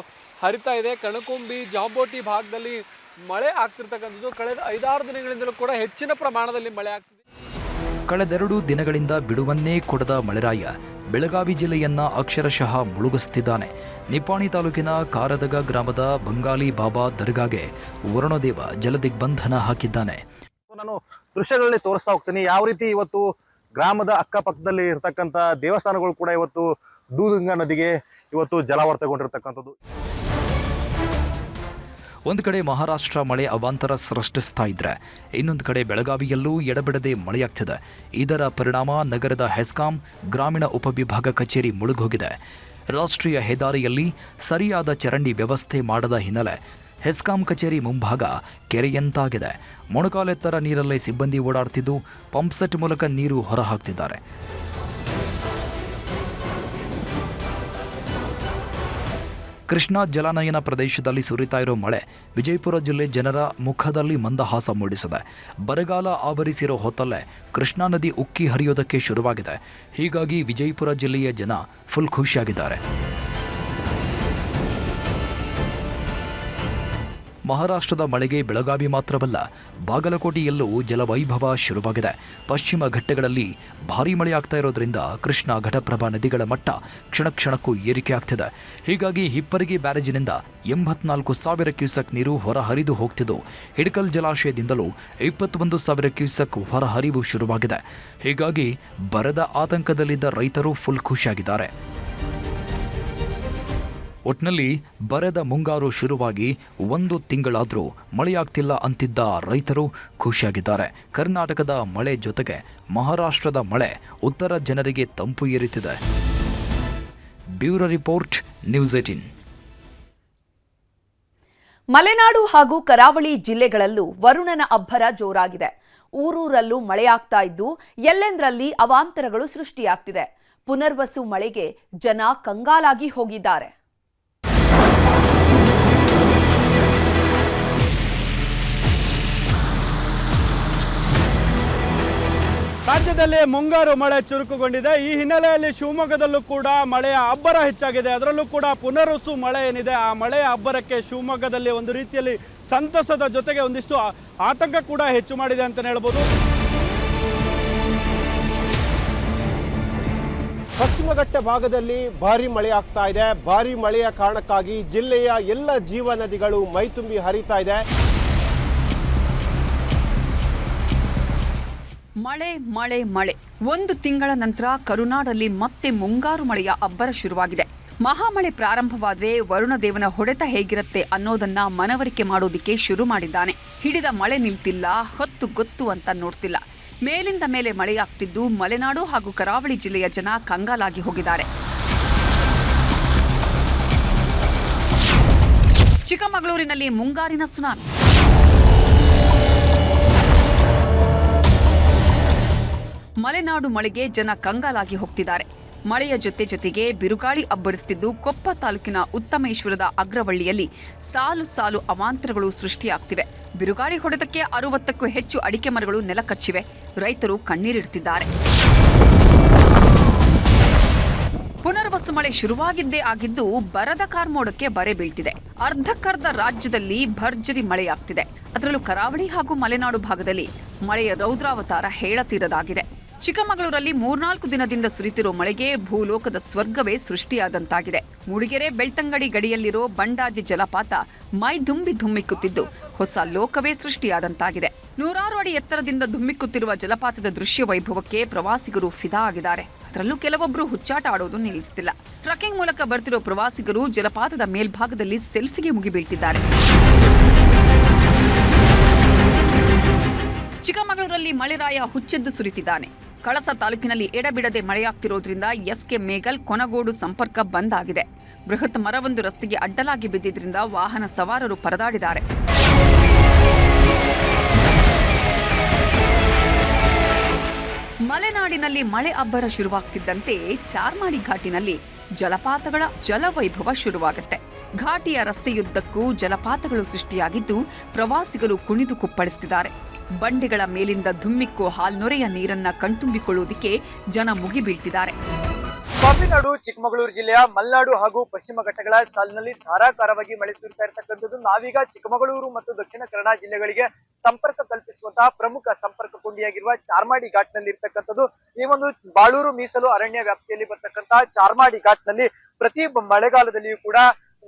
ಹರಿತಾ ಇದೆ. ಕಣಕುಂಬಿ ಜಾಂಬೋಟಿ ಭಾಗದಲ್ಲಿ ಮಳೆ ಆಗ್ತಿರ್ತಕ್ಕಂಥದ್ದು. ಕಳೆದ 5-6 ದಿನಗಳಿಂದಲೂ ಕೂಡ ಹೆಚ್ಚಿನ ಪ್ರಮಾಣದಲ್ಲಿ ಮಳೆ ಆಗ್ತಿದೆ. ಕಳೆದೆರಡು ದಿನಗಳಿಂದ ಬಿಡುವನ್ನೇ ಕೊಡದ ಮಳೆರಾಯ ಬೆಳಗಾವಿ ಜಿಲ್ಲೆಯನ್ನ ಅಕ್ಷರಶಃ ಮುಳುಗಿಸುತ್ತಿದ್ದಾನೆ. ನಿಪ್ಪಾಣಿ ತಾಲೂಕಿನ ಕಾರದಗ ಗ್ರಾಮದ ಬಂಗಾಲಿ ಬಾಬಾ ದರ್ಗಾಗೆ ವರುಣದೇವ ಜಲದಿಗ್ಬಂಧನ ಹಾಕಿದ್ದಾನೆ. ನಾನು ದೃಶ್ಯಗಳಲ್ಲಿ ತೋರಿಸ್ತಾ ಹೋಗ್ತೀನಿ ಯಾವ ರೀತಿ ಇವತ್ತು ಗ್ರಾಮದ ಅಕ್ಕಪಕ್ಕದಲ್ಲಿ ಇರತಕ್ಕಂಥ ದೇವಸ್ಥಾನಗಳು ಕೂಡ ಇವತ್ತು ದೂಧಗಂಗಾ ನದಿಗೆ ಇವತ್ತು ಜಲಾವರ್ತಗೊಂಡಿರ್ತಕ್ಕಂಥದ್ದು. ಒಂದು ಕಡೆ ಮಹಾರಾಷ್ಟ್ರ ಮಳೆ ಅವಾಂತರ ಸೃಷ್ಟಿಸ್ತಾ ಇದ್ರೆ ಇನ್ನೊಂದು ಕಡೆ ಬೆಳಗಾವಿಯಲ್ಲೂ ಎಡಬಿಡದೆ ಮಳೆಯಾಗ್ತಿದೆ. ಇದರ ಪರಿಣಾಮ ನಗರದ ಹೆಸ್ಕಾಂ ಗ್ರಾಮೀಣ ಉಪವಿಭಾಗ ಕಚೇರಿ ಮುಳುಗೋಗಿದೆ. ರಾಷ್ಟ್ರೀಯ ಹೆದ್ದಾರಿಯಲ್ಲಿ ಸರಿಯಾದ ಚರಂಡಿ ವ್ಯವಸ್ಥೆ ಮಾಡದ ಹಿನ್ನೆಲೆ ಹೆಸ್ಕಾಂ ಕಚೇರಿ ಮುಂಭಾಗ ಕೆರೆಯಂತಾಗಿದೆ. ಮೊಣಕಾಲೆತ್ತರ ನೀರಲ್ಲೇ ಸಿಬ್ಬಂದಿ ಓಡಾಡ್ತಿದ್ದು ಪಂಪ್ಸೆಟ್ ಮೂಲಕ ನೀರು ಹೊರಹಾಕ್ತಿದ್ದಾರೆ. ಕೃಷ್ಣಾ ಜಲಾನಯನ ಪ್ರದೇಶದಲ್ಲಿ ಸುರಿತಾ ಇರೋ ಮಳೆ ವಿಜಯಪುರ ಜಿಲ್ಲೆ ಜನರ ಮುಖದಲ್ಲಿ ಮಂದಹಾಸ ಮೂಡಿಸಿದೆ. ಬರಗಾಲ ಆವರಿಸಿರೋ ಹೊತ್ತಲ್ಲೇ ಕೃಷ್ಣಾ ನದಿ ಉಕ್ಕಿ ಹರಿಯೋದಕ್ಕೆ ಶುರುವಾಗಿದೆ. ಹೀಗಾಗಿ ವಿಜಯಪುರ ಜಿಲ್ಲೆಯ ಜನ ಫುಲ್ ಖುಷಿಯಾಗಿದ್ದಾರೆ. ಮಹಾರಾಷ್ಟ್ರದ ಮಳೆಗೆ ಬೆಳಗಾವಿ ಮಾತ್ರವಲ್ಲ, ಬಾಗಲಕೋಟೆಯಲ್ಲೂ ಜಲವೈಭವ ಶುರುವಾಗಿದೆ. ಪಶ್ಚಿಮ ಘಟ್ಟಗಳಲ್ಲಿ ಭಾರೀ ಮಳೆಯಾಗ್ತಾ ಇರೋದ್ರಿಂದ ಕೃಷ್ಣಾ ಘಟಪ್ರಭಾ ನದಿಗಳ ಮಟ್ಟ ಕ್ಷಣ ಕ್ಷಣಕ್ಕೂ ಏರಿಕೆಯಾಗ್ತಿದೆ. ಹೀಗಾಗಿ ಹಿಪ್ಪರಗಿ ಬ್ಯಾರೇಜಿನಿಂದ 84,000 ಕ್ಯೂಸೆಕ್ ನೀರು ಹೊರಹರಿದು ಹೋಗ್ತಿದ್ದು ಹಿಡಕಲ್ ಜಲಾಶಯದಿಂದಲೂ 21,000 ಕ್ಯೂಸೆಕ್ ಹೊರಹರಿವು ಶುರುವಾಗಿದೆ. ಹೀಗಾಗಿ ಬರದ ಆತಂಕದಲ್ಲಿದ್ದ ರೈತರು ಫುಲ್ ಖುಷಿಯಾಗಿದ್ದಾರೆ. ಒಟ್ನಲ್ಲಿ ಬರದ ಮುಂಗಾರು ಶುರುವಾಗಿ 1 ತಿಂಗಳಾದರೂ ಮಳೆಯಾಗ್ತಿಲ್ಲ ಅಂತಿದ್ದ ರೈತರು ಖುಷಿಯಾಗಿದ್ದಾರೆ. ಕರ್ನಾಟಕದ ಮಳೆ ಜೊತೆಗೆ ಮಹಾರಾಷ್ಟ್ರದ ಮಳೆ ಉತ್ತರ ಜನರಿಗೆ ತಂಪು ಏರುತ್ತಿದೆ. Bureau report, news 18. ಮಲೆನಾಡು ಹಾಗೂ ಕರಾವಳಿ ಜಿಲ್ಲೆಗಳಲ್ಲೂ ವರುಣನ ಅಬ್ಬರ ಜೋರಾಗಿದೆ. ಊರೂರಲ್ಲೂ ಮಳೆಯಾಗ್ತಾ ಇದ್ದು ಎಲ್ಲೆಂದರಲ್ಲಿ ಅವಾಂತರಗಳು ಸೃಷ್ಟಿಯಾಗ್ತಿದೆ. ಪುನರ್ವಸು ಮಳೆಗೆ ಜನ ಕಂಗಾಲಾಗಿ ಹೋಗಿದ್ದಾರೆ. ರಾಜ್ಯದಲ್ಲಿ ಮುಂಗಾರು ಮಳೆ ಚುರುಕುಗೊಂಡಿದೆ. ಈ ಹಿನ್ನೆಲೆಯಲ್ಲಿ ಶಿವಮೊಗ್ಗದಲ್ಲೂ ಕೂಡ ಮಳೆಯ ಅಬ್ಬರ ಹೆಚ್ಚಾಗಿದೆ. ಅದರಲ್ಲೂ ಕೂಡ ಪುನರ್ವಸು ಮಳೆ ಏನಿದೆ, ಆ ಮಳೆಯ ಅಬ್ಬರಕ್ಕೆ ಶಿವಮೊಗ್ಗದಲ್ಲಿ ಒಂದು ರೀತಿಯಲ್ಲಿ ಸಂತಸದ ಜೊತೆಗೆ ಒಂದಿಷ್ಟು ಆತಂಕ ಕೂಡ ಹೆಚ್ಚು ಮಾಡಿದೆ ಅಂತಲೇ ಹೇಳ್ಬೋದು. ಪಶ್ಚಿಮ ಘಟ್ಟ ಭಾಗದಲ್ಲಿ ಭಾರಿ ಮಳೆ ಆಗ್ತಾ ಇದೆ. ಭಾರಿ ಮಳೆಯ ಕಾರಣಕ್ಕಾಗಿ ಜಿಲ್ಲೆಯ ಎಲ್ಲ ಜೀವ ನದಿಗಳು ಮೈತುಂಬಿ ಹರಿತಾ ಇದೆ. ಮಳೆ ಮಳೆ ಮಳೆ 1 ತಿಂಗಳ ನಂತರ ಕರುನಾಡಲ್ಲಿ ಮತ್ತೆ ಮುಂಗಾರು ಮಳೆಯ ಅಬ್ಬರ ಶುರುವಾಗಿದೆ. ಮಹಾಮಳೆ ಪ್ರಾರಂಭವಾದ್ರೆ ವರುಣದೇವನ ಹೊಡೆತ ಹೇಗಿರುತ್ತೆ ಅನ್ನೋದನ್ನ ಮನವರಿಕೆ ಮಾಡೋದಿಕ್ಕೆ ಶುರು ಮಾಡಿದ್ದಾನೆ. ಹಿಡಿದ ಮಳೆ ನಿಲ್ತಿಲ್ಲ, ಹೊತ್ತು ಗೊತ್ತು ಅಂತ ನೋಡ್ತಿಲ್ಲ. ಮೇಲಿಂದ ಮೇಲೆ ಮಳೆಯಾಗ್ತಿದ್ದು ಮಲೆನಾಡು ಹಾಗೂ ಕರಾವಳಿ ಜಿಲ್ಲೆಯ ಜನ ಕಂಗಾಲಾಗಿ ಹೋಗಿದ್ದಾರೆ. ಚಿಕ್ಕಮಗಳೂರಿನಲ್ಲಿ ಮುಂಗಾರಿನ ಸುನಾಮಿ. ಮಲೆನಾಡು ಮಳೆಗೆ ಜನ ಕಂಗಾಲಾಗಿ ಹೋಗ್ತಿದ್ದಾರೆ. ಮಳೆಯ ಜೊತೆಗೆ ಬಿರುಗಾಳಿ ಅಬ್ಬರಿಸುತ್ತಿದ್ದು ಕೊಪ್ಪ ತಾಲೂಕಿನ ಉತ್ತಮೇಶ್ವರದ ಅಗ್ರವಳ್ಳಿಯಲ್ಲಿ ಸಾಲು ಸಾಲು ಅವಾಂತರಗಳು ಸೃಷ್ಟಿಯಾಗ್ತಿವೆ. ಬಿರುಗಾಳಿ ಹೊಡೆತಕ್ಕೆ 60ಕ್ಕೂ ಹೆಚ್ಚು ಅಡಿಕೆ ಮರಗಳು ನೆಲಕಚ್ಚಿವೆ. ರೈತರು ಕಣ್ಣೀರಿಡುತ್ತಿದ್ದಾರೆ. ಪುನರ್ವಸು ಮಳೆ ಶುರುವಾಗಿದ್ದೇ ಆಗಿದ್ದು ಬರದ ಕಾರ್ಮೋಡಕ್ಕೆ ಬರೆ ಬೀಳ್ತಿದೆ. ಅರ್ಧಕ್ಕರ್ಧ ರಾಜ್ಯದಲ್ಲಿ ಭರ್ಜರಿ ಮಳೆಯಾಗ್ತಿದೆ. ಅದರಲ್ಲೂ ಕರಾವಳಿ ಹಾಗೂ ಮಲೆನಾಡು ಭಾಗದಲ್ಲಿ ಮಳೆಯ ರೌದ್ರಾವತಾರ ಹೇಳತೀರದಾಗಿದೆ. ಚಿಕ್ಕಮಗಳೂರಲ್ಲಿ 3-4 ದಿನದಿಂದ ಸುರಿತಿರೋ ಮಳೆಗೆ ಭೂಲೋಕದ ಸ್ವರ್ಗವೇ ಸೃಷ್ಟಿಯಾದಂತಾಗಿದೆ. ಮೂಡಿಗೆರೆ ಬೆಳ್ತಂಗಡಿ ಗಡಿಯಲ್ಲಿರೋ ಬಂಡಾಜಿ ಜಲಪಾತ ಮೈ ಧುಮ್ಮಿಕ್ಕುತ್ತಿದ್ದು ಹೊಸ ಲೋಕವೇ ಸೃಷ್ಟಿಯಾದಂತಾಗಿದೆ. 100 ಅಡಿ ಎತ್ತರದಿಂದ ಧುಮ್ಮಿಕ್ಕುತ್ತಿರುವ ಜಲಪಾತದ ದೃಶ್ಯ ವೈಭವಕ್ಕೆ ಪ್ರವಾಸಿಗರು ಫಿದಾ ಆಗಿದ್ದಾರೆ. ಅದರಲ್ಲೂ ಕೆಲವೊಬ್ಬರು ಹುಚ್ಚಾಟ ಆಡೋದು ನಿಲ್ಲಿಸ್ತಿಲ್ಲ. ಟ್ರಕ್ಕಿಂಗ್ ಮೂಲಕ ಬರ್ತಿರೋ ಪ್ರವಾಸಿಗರು ಜಲಪಾತದ ಮೇಲ್ಭಾಗದಲ್ಲಿ ಸೆಲ್ಫಿಗೆ ಮುಗಿಬೀಳ್ತಿದ್ದಾರೆ. ಚಿಕ್ಕಮಗಳೂರಲ್ಲಿ ಮಳೆರಾಯ ಹುಚ್ಚೆದ್ದು ಸುರಿತಿದ್ದಾನೆ. ಕಳಸ ತಾಲೂಕಿನಲ್ಲಿ ಎಡಬಿಡದೆ ಮಳೆಯಾಗ್ತಿರೋದ್ರಿಂದ ಎಸ್ಕೆ ಮೇಗಲ್ ಕೊನಗೋಡು ಸಂಪರ್ಕ ಬಂದ್ ಆಗಿದೆ. ಬೃಹತ್ ಮರವೊಂದು ರಸ್ತೆಗೆ ಅಡ್ಡಲಾಗಿ ಬಿದ್ದಿದ್ರಿಂದ ವಾಹನ ಸವಾರರು ಪರದಾಡಿದ್ದಾರೆ. ಮಲೆನಾಡಿನಲ್ಲಿ ಮಳೆ ಅಬ್ಬರ ಶುರುವಾಗ್ತಿದ್ದಂತೆ ಚಾರ್ಮಾಡಿ ಘಾಟಿನಲ್ಲಿ ಜಲಪಾತಗಳ ಜಲವೈಭವ ಶುರುವಾಗುತ್ತೆ. ಘಾಟಿಯ ರಸ್ತೆಯುದ್ದಕ್ಕೂ ಜಲಪಾತಗಳು ಸೃಷ್ಟಿಯಾಗಿದ್ದು ಪ್ರವಾಸಿಗರು ಕುಣಿದು ಕುಪ್ಪಳಿಸುತ್ತಿದ್ದಾರೆ. ಬಂಡೆಗಳ ಮೇಲಿಂದ ಧುಮ್ಮಿಕ್ಕೋ ಹಾಲ್ನೊರೆಯ ನೀರನ್ನ ಕಣ್ತುಂಬಿಕೊಳ್ಳುವುದಕ್ಕೆ ಜನ ಮುಗಿಬೀಳ್ತಿದ್ದಾರೆ. ಕಾಫಿನಾಡು ಚಿಕ್ಕಮಗಳೂರು ಜಿಲ್ಲೆಯ ಮಲೆನಾಡು ಹಾಗೂ ಪಶ್ಚಿಮ ಘಟ್ಟಗಳ ಸಾಲಿನಲ್ಲಿ ಧಾರಾಕಾರವಾಗಿ ಮಳೆ ಸುರಿತಾ ಇರತಕ್ಕಂಥದ್ದು. ನಾವೀಗ ಚಿಕ್ಕಮಗಳೂರು ಮತ್ತು ದಕ್ಷಿಣ ಕನ್ನಡ ಜಿಲ್ಲೆಗಳಿಗೆ ಸಂಪರ್ಕ ಕಲ್ಪಿಸುವಂತಹ ಪ್ರಮುಖ ಸಂಪರ್ಕ ಕೊಂಡಿಯಾಗಿರುವ ಚಾರ್ಮಾಡಿ ಘಾಟ್ ನಲ್ಲಿ ಇರ್ತಕ್ಕಂಥದ್ದು. ಈ ಒಂದು ಬಾಳೂರು ಮೀಸಲು ಅರಣ್ಯ ವ್ಯಾಪ್ತಿಯಲ್ಲಿ ಬರ್ತಕ್ಕಂತಹ ಚಾರ್ಮಾಡಿ ಘಾಟ್ ನಲ್ಲಿ ಪ್ರತಿ ಮಳೆಗಾಲದಲ್ಲಿಯೂ ಕೂಡ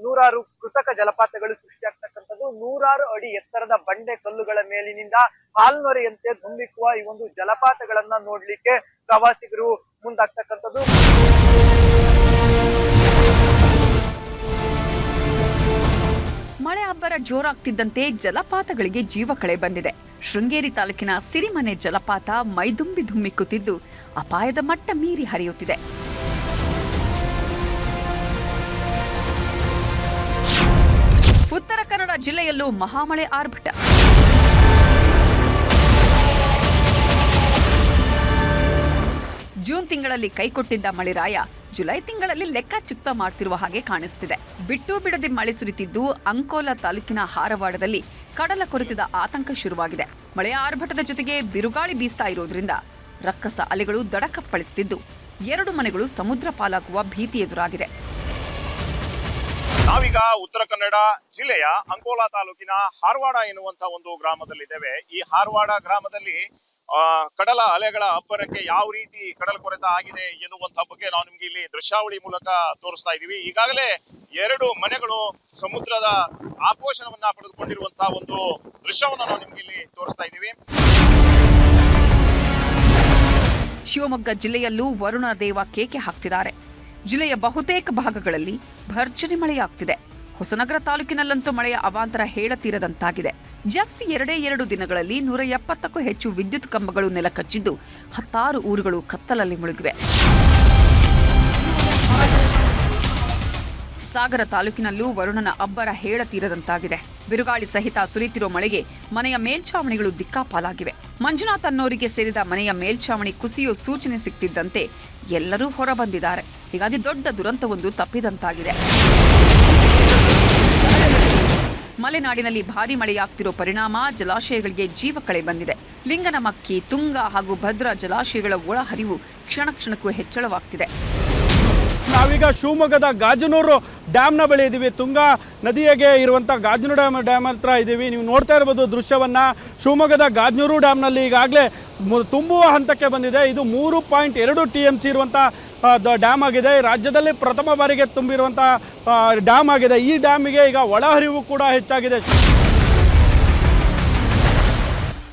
100 ಕೃತಕ ಜಲಪಾತಗಳು ಸೃಷ್ಟಿಯಾಗ್ತಕ್ಕಂಥದ್ದು. 100 ಅಡಿ ಎತ್ತರದ ಬಂಡೆ ಕಲ್ಲುಗಳ ಮೇಲಿನಿಂದ ಹಾಲ್ನೊರೆಯಂತೆ ಧುಮ್ಮಿಕ್ಕುವ ಈ ಒಂದು ಜಲಪಾತಗಳನ್ನ ನೋಡ್ಲಿಕ್ಕೆ ಪ್ರವಾಸಿಗರು ಮುಂದಾಗ್ತಕ್ಕಂಥದ್ದು. ಮಳೆ ಅಬ್ಬರ ಜೋರಾಗ್ತಿದ್ದಂತೆ ಜಲಪಾತಗಳಿಗೆ ಜೀವಕಳೆ ಬಂದಿದೆ. ಶೃಂಗೇರಿ ತಾಲೂಕಿನ ಸಿರಿಮನೆ ಜಲಪಾತ ಮೈದುಂಬಿ ಧುಮ್ಮಿಕ್ಕುತ್ತಿದ್ದು ಅಪಾಯದ ಮಟ್ಟ ಮೀರಿ ಹರಿಯುತ್ತಿದೆ. ಉತ್ತರ ಕನ್ನಡ ಜಿಲ್ಲೆಯಲ್ಲೂ ಮಹಾಮಳೆ ಆರ್ಭಟ. ಜೂನ್ ತಿಂಗಳಲ್ಲಿ ಕೈಕೊಟ್ಟಿದ್ದ ಮಳೆರಾಯ ಜುಲೈ ತಿಂಗಳಲ್ಲಿ ಲೆಕ್ಕ ಚುಕ್ತ ಮಾಡ್ತಿರುವ ಹಾಗೆ ಕಾಣಿಸ್ತಿದೆ. ಬಿಟ್ಟು ಬಿಡದೆ ಮಳೆ ಸುರಿತಿದ್ದು ಅಂಕೋಲಾ ತಾಲೂಕಿನ ಹಾರವಾಡದಲ್ಲಿ ಕಡಲ ಕೊರೆತದ ಆತಂಕ ಶುರುವಾಗಿದೆ. ಮಳೆಯ ಆರ್ಭಟದ ಜೊತೆಗೆ ಬಿರುಗಾಳಿ ಬೀಸ್ತಾ ಇರೋದ್ರಿಂದ ರಕ್ಕಸ ಅಲೆಗಳು ದಡಕಪ್ಪಳಿಸುತ್ತಿದ್ದು 2 ಮನೆಗಳು ಸಮುದ್ರ ಪಾಲಾಗುವ ಭೀತಿ ಎದುರಾಗಿದೆ. ನಾವೀಗ ಉತ್ತರ ಕನ್ನಡ ಜಿಲ್ಲೆಯ ಅಂಕೋಲಾ ತಾಲೂಕಿನ ಹಾರವಾಡ ಎನ್ನುವಂತ ಒಂದು ಗ್ರಾಮದಲ್ಲಿದ್ದೇವೆ. ಈ ಹಾರವಾಡ ಗ್ರಾಮದಲ್ಲಿ ಕಡಲ ಅಲೆಗಳ ಅಬ್ಬರಕ್ಕೆ ಯಾವ ರೀತಿ ಕಡಲ ಕೊರೆತ ಆಗಿದೆ ಎನ್ನುವಂತ ಬಗ್ಗೆ ನಾವು ನಿಮ್ಗೆ ಇಲ್ಲಿ ದೃಶ್ಯಾವಳಿ ಮೂಲಕ ತೋರಿಸ್ತಾ ಇದೀವಿ. ಈಗಾಗಲೇ 2 ಮನೆಗಳು ಸಮುದ್ರದ ಆಪೋಷಣವನ್ನ ಪಡೆದುಕೊಂಡಿರುವಂತಹ ಒಂದು ದೃಶ್ಯವನ್ನ ನಾವು ನಿಮ್ಗೆ ಇಲ್ಲಿ ತೋರಿಸ್ತಾ ಇದೀವಿ. ಶಿವಮೊಗ್ಗ ಜಿಲ್ಲೆಯಲ್ಲೂ ವರುಣ ದೇವ ಕೇಕೆ ಹಾಕ್ತಿದ್ದಾರೆ. ಜಿಲ್ಲೆಯ ಬಹುತೇಕ ಭಾಗಗಳಲ್ಲಿ ಭರ್ಜರಿ ಮಳೆಯಾಗ್ತಿದೆ. ಹೊಸನಗರ ತಾಲೂಕಿನಲ್ಲಂತೂ ಮಳೆಯ ಅವಾಂತರ ಹೇಳತೀರದಂತಾಗಿದೆ. ಜಸ್ಟ್ 2 ದಿನಗಳಲ್ಲಿ 170ಕ್ಕೂ ಹೆಚ್ಚು ವಿದ್ಯುತ್ ಕಂಬಗಳು ನೆಲಕಚ್ಚಿದ್ದು 10 ಊರುಗಳು ಕತ್ತಲಲ್ಲಿ ಮುಳುಗಿವೆ. ಸಾಗರ ತಾಲೂಕಿನಲ್ಲೂ ವರುಣನ ಅಬ್ಬರ ಹೇಳತೀರದಂತಾಗಿದೆ. ಬಿರುಗಾಳಿ ಸಹಿತ ಸುರಿತಿರೋ ಮಳೆಗೆ ಮನೆಯ ಮೇಲ್ಛಾವಣಿಗಳು ದಿಕ್ಕಾಪಾಲಾಗಿವೆ. ಮಂಜುನಾಥ್ ಅನ್ನೋರಿಗೆ ಸೇರಿದ ಮನೆಯ ಮೇಲ್ಛಾವಣಿ ಕುಸಿಯೋ ಸೂಚನೆ ಸಿಗ್ತಿದ್ದಂತೆ ಎಲ್ಲರೂ ಹೊರಬಂದಿದ್ದಾರೆ. ಹೀಗಾಗಿ ದೊಡ್ಡ ದುರಂತವೊಂದು ತಪ್ಪಿದಂತಾಗಿದೆ. ಮಲೆನಾಡಿನಲ್ಲಿ ಭಾರೀ ಮಳೆಯಾಗ್ತಿರೋ ಪರಿಣಾಮ ಜಲಾಶಯಗಳಿಗೆ ಜೀವಕಳೆ ಬಂದಿದೆ. ಲಿಂಗನಮಕ್ಕಿ, ತುಂಗ ಹಾಗೂ ಭದ್ರಾ ಜಲಾಶಯಗಳ ಒಳಹರಿವು ಕ್ಷಣಕ್ಕೂ ಹೆಚ್ಚಳವಾಗ್ತಿದೆ. ನಾವೀಗ ಶಿವಮೊಗ್ಗದ ಗಾಜನೂರು ಡ್ಯಾಮ್ನ ಬಳಿ ಇದ್ದೀವಿ. ತುಂಗಾ ನದಿಗೆ ಇರುವಂಥ ಗಾಜನೂರು ಡ್ಯಾಮ್ ಹತ್ರ ಇದ್ದೀವಿ. ನೀವು ನೋಡ್ತಾ ಇರ್ಬೋದು ದೃಶ್ಯವನ್ನು. ಶಿವಮೊಗ್ಗದ ಗಾಜನೂರು ಡ್ಯಾಮ್ನಲ್ಲಿ ಈಗಾಗಲೇ ತುಂಬುವ ಹಂತಕ್ಕೆ ಬಂದಿದೆ. ಇದು 3.2 TMC ಇರುವಂಥ ಡ್ಯಾಮ್ ಆಗಿದೆ. ರಾಜ್ಯದಲ್ಲಿ ಪ್ರಥಮ ಬಾರಿಗೆ ತುಂಬಿರುವಂಥ ಡ್ಯಾಮ್ ಆಗಿದೆ. ಈ ಡ್ಯಾಮಿಗೆ ಈಗ ಒಳಹರಿವು ಕೂಡ ಹೆಚ್ಚಾಗಿದೆ.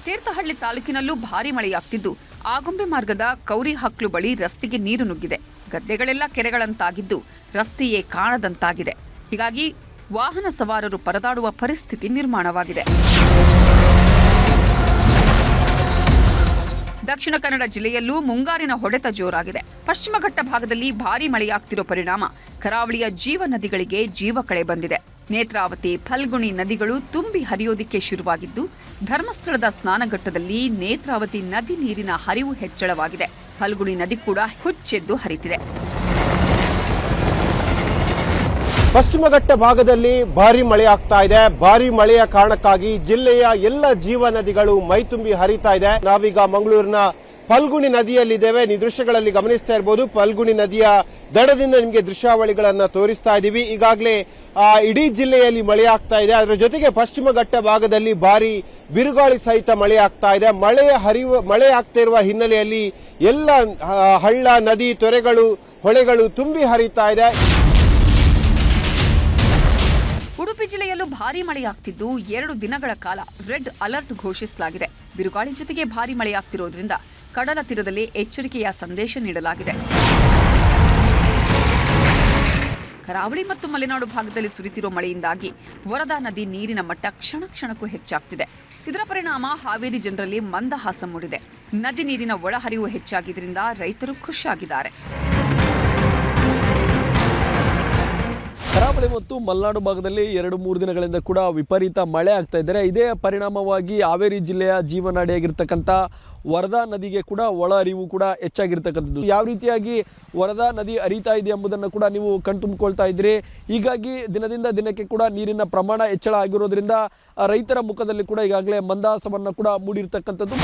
ತೀರ್ಥಹಳ್ಳಿ ತಾಲೂಕಿನಲ್ಲೂ ಭಾರೀ ಮಳೆಯಾಗ್ತಿದ್ದು ಆಗುಂಬೆ ಮಾರ್ಗದ ಕೌರಿಹಕ್ಲು ಬಳಿ ರಸ್ತೆಗೆ ನೀರು ನುಗ್ಗಿದೆ. ಗದ್ದೆಗಳೆಲ್ಲ ಕೆರೆಗಳಂತಾಗಿದ್ದು ರಸ್ತೆಯೇ ಕಾಣದಂತಾಗಿದೆ. ಹೀಗಾಗಿ ವಾಹನ ಸವಾರರು ಪರದಾಡುವ ಪರಿಸ್ಥಿತಿ ನಿರ್ಮಾಣವಾಗಿದೆ. ದಕ್ಷಿಣ ಕನ್ನಡ ಜಿಲ್ಲೆಯಲ್ಲೂ ಮುಂಗಾರಿನ ಹೊಡೆತ ಜೋರಾಗಿದೆ. ಪಶ್ಚಿಮ ಘಟ್ಟ ಭಾಗದಲ್ಲಿ ಭಾರೀ ಮಳೆಯಾಗ್ತಿರೋ ಪರಿಣಾಮ ಕರಾವಳಿಯ ಜೀವ ನದಿಗಳಿಗೆ ಜೀವಕಳೆ ಬಂದಿದೆ. ನೇತ್ರಾವತಿ, ಫಲ್ಗುಣಿ ನದಿಗಳು ತುಂಬಿ ಹರಿಯೋದಿಕ್ಕೆ ಶುರುವಾಗಿದ್ದು, ಧರ್ಮಸ್ಥಳದ ಸ್ನಾನಘಟ್ಟದಲ್ಲಿ ನೇತ್ರಾವತಿ ನದಿ ನೀರಿನ ಹರಿವು ಹೆಚ್ಚಳವಾಗಿದೆ. ಫಲ್ಗುಣಿ ನದಿ ಕೂಡ ಹುಚ್ಚೆದ್ದು ಹರಿತಿದೆ. ಪಶ್ಚಿಮ ಘಟ್ಟ ಭಾಗದಲ್ಲಿ ಭಾರಿ ಮಳೆ ಆಗ್ತಾ ಇದೆ. ಭಾರಿ ಮಳೆಯ ಕಾರಣಕ್ಕಾಗಿ ಜಿಲ್ಲೆಯ ಎಲ್ಲ ಜೀವ ನದಿಗಳು ಮೈತುಂಬಿ ಹರಿತಾ ಇದೆ. ನಾವೀಗ ಮಂಗಳೂರಿನ ಫಲ್ಗುಣಿ ನದಿಯಲ್ಲಿದ್ದೇವೆ. ಈ ದೃಶ್ಯಗಳಲ್ಲಿ ಗಮನಿಸ್ತಾ ಇರಬಹುದು. ಫಲ್ಗುಣಿ ನದಿಯ ದಡದಿಂದ ನಿಮಗೆ ದೃಶ್ಯಾವಳಿಗಳನ್ನ ತೋರಿಸ್ತಾ ಇದ್ದೀವಿ. ಈಗಾಗಲೇ ಇಡೀ ಜಿಲ್ಲೆಯಲ್ಲಿ ಮಳೆ ಆಗ್ತಾ ಇದೆ. ಅದರ ಜೊತೆಗೆ ಪಶ್ಚಿಮ ಘಟ್ಟ ಭಾಗದಲ್ಲಿ ಭಾರಿ ಬಿರುಗಾಳಿ ಸಹಿತ ಮಳೆ ಆಗ್ತಾ ಇದೆ. ಮಳೆ ಆಗ್ತಾ ಇರುವ ಹಿನ್ನೆಲೆಯಲ್ಲಿ ಎಲ್ಲ ಹಳ್ಳ, ನದಿ, ತೊರೆಗಳು, ಹೊಳೆಗಳು ತುಂಬಿ ಹರಿತಾ ಇದೆ. ಉಡುಪಿ ಜಿಲ್ಲೆಯಲ್ಲೂ ಭಾರೀ ಮಳೆಯಾಗ್ತಿದ್ದು 2 ದಿನಗಳ ಕಾಲ ರೆಡ್ ಅಲರ್ಟ್ ಘೋಷಿಸಲಾಗಿದೆ. ಬಿರುಗಾಳಿ ಜೊತೆಗೆ ಭಾರೀ ಮಳೆಯಾಗ್ತಿರೋದ್ರಿಂದ ಕಡಲ ತೀರದಲ್ಲಿ ಎಚ್ಚರಿಕೆಯ ಸಂದೇಶ ನೀಡಲಾಗಿದೆ. ಕರಾವಳಿ ಮತ್ತು ಮಲೆನಾಡು ಭಾಗದಲ್ಲಿ ಸುರಿತಿರೋ ಮಳೆಯಿಂದಾಗಿ ವರದಾ ನದಿ ನೀರಿನ ಮಟ್ಟ ಕ್ಷಣ ಕ್ಷಣಕ್ಕೂ ಹೆಚ್ಚಾಗ್ತಿದೆ. ಇದರ ಪರಿಣಾಮ ಹಾವೇರಿ ಜನರಲ್ಲಿ ಮಂದಹಾಸ ಮೂಡಿದೆ. ನದಿ ನೀರಿನ ಒಳಹರಿವು ಹೆಚ್ಚಾಗಿದ್ದರಿಂದ ರೈತರು ಖುಷಿಯಾಗಿದ್ದಾರೆ. ಕರಾವಳಿ ಮತ್ತು ಮಲೆನಾಡು ಭಾಗದಲ್ಲಿ 2-3 ದಿನಗಳಿಂದ ಕೂಡ ವಿಪರೀತ ಮಳೆ ಆಗ್ತಾ ಇದ್ದಾರೆ. ಇದೇ ಪರಿಣಾಮವಾಗಿ ಹಾವೇರಿ ಜಿಲ್ಲೆಯ ಜೀವನಾಡಿಯಾಗಿರ್ತಕ್ಕಂಥ ವರದಾ ನದಿಗೆ ಕೂಡ ಒಳ ಹರಿವು ಕೂಡ ಹೆಚ್ಚಾಗಿರ್ತಕ್ಕಂಥದ್ದು. ಯಾವ ರೀತಿಯಾಗಿ ವರದಾ ನದಿ ಹರಿತಾ ಇದೆ ಎಂಬುದನ್ನು ಕೂಡ ನೀವು ಕಣ್ತುಂಬಿಕೊಳ್ತಾ ಇದ್ದೀರಿ. ಹೀಗಾಗಿ ದಿನದಿಂದ ದಿನಕ್ಕೆ ಕೂಡ ನೀರಿನ ಪ್ರಮಾಣ ಹೆಚ್ಚಳ ಆಗಿರೋದ್ರಿಂದ ರೈತರ ಮುಖದಲ್ಲಿ ಕೂಡ ಈಗಾಗಲೇ ಮಂದಹಾಸವನ್ನು ಕೂಡ ಮೂಡಿರ್ತಕ್ಕಂಥದ್ದು.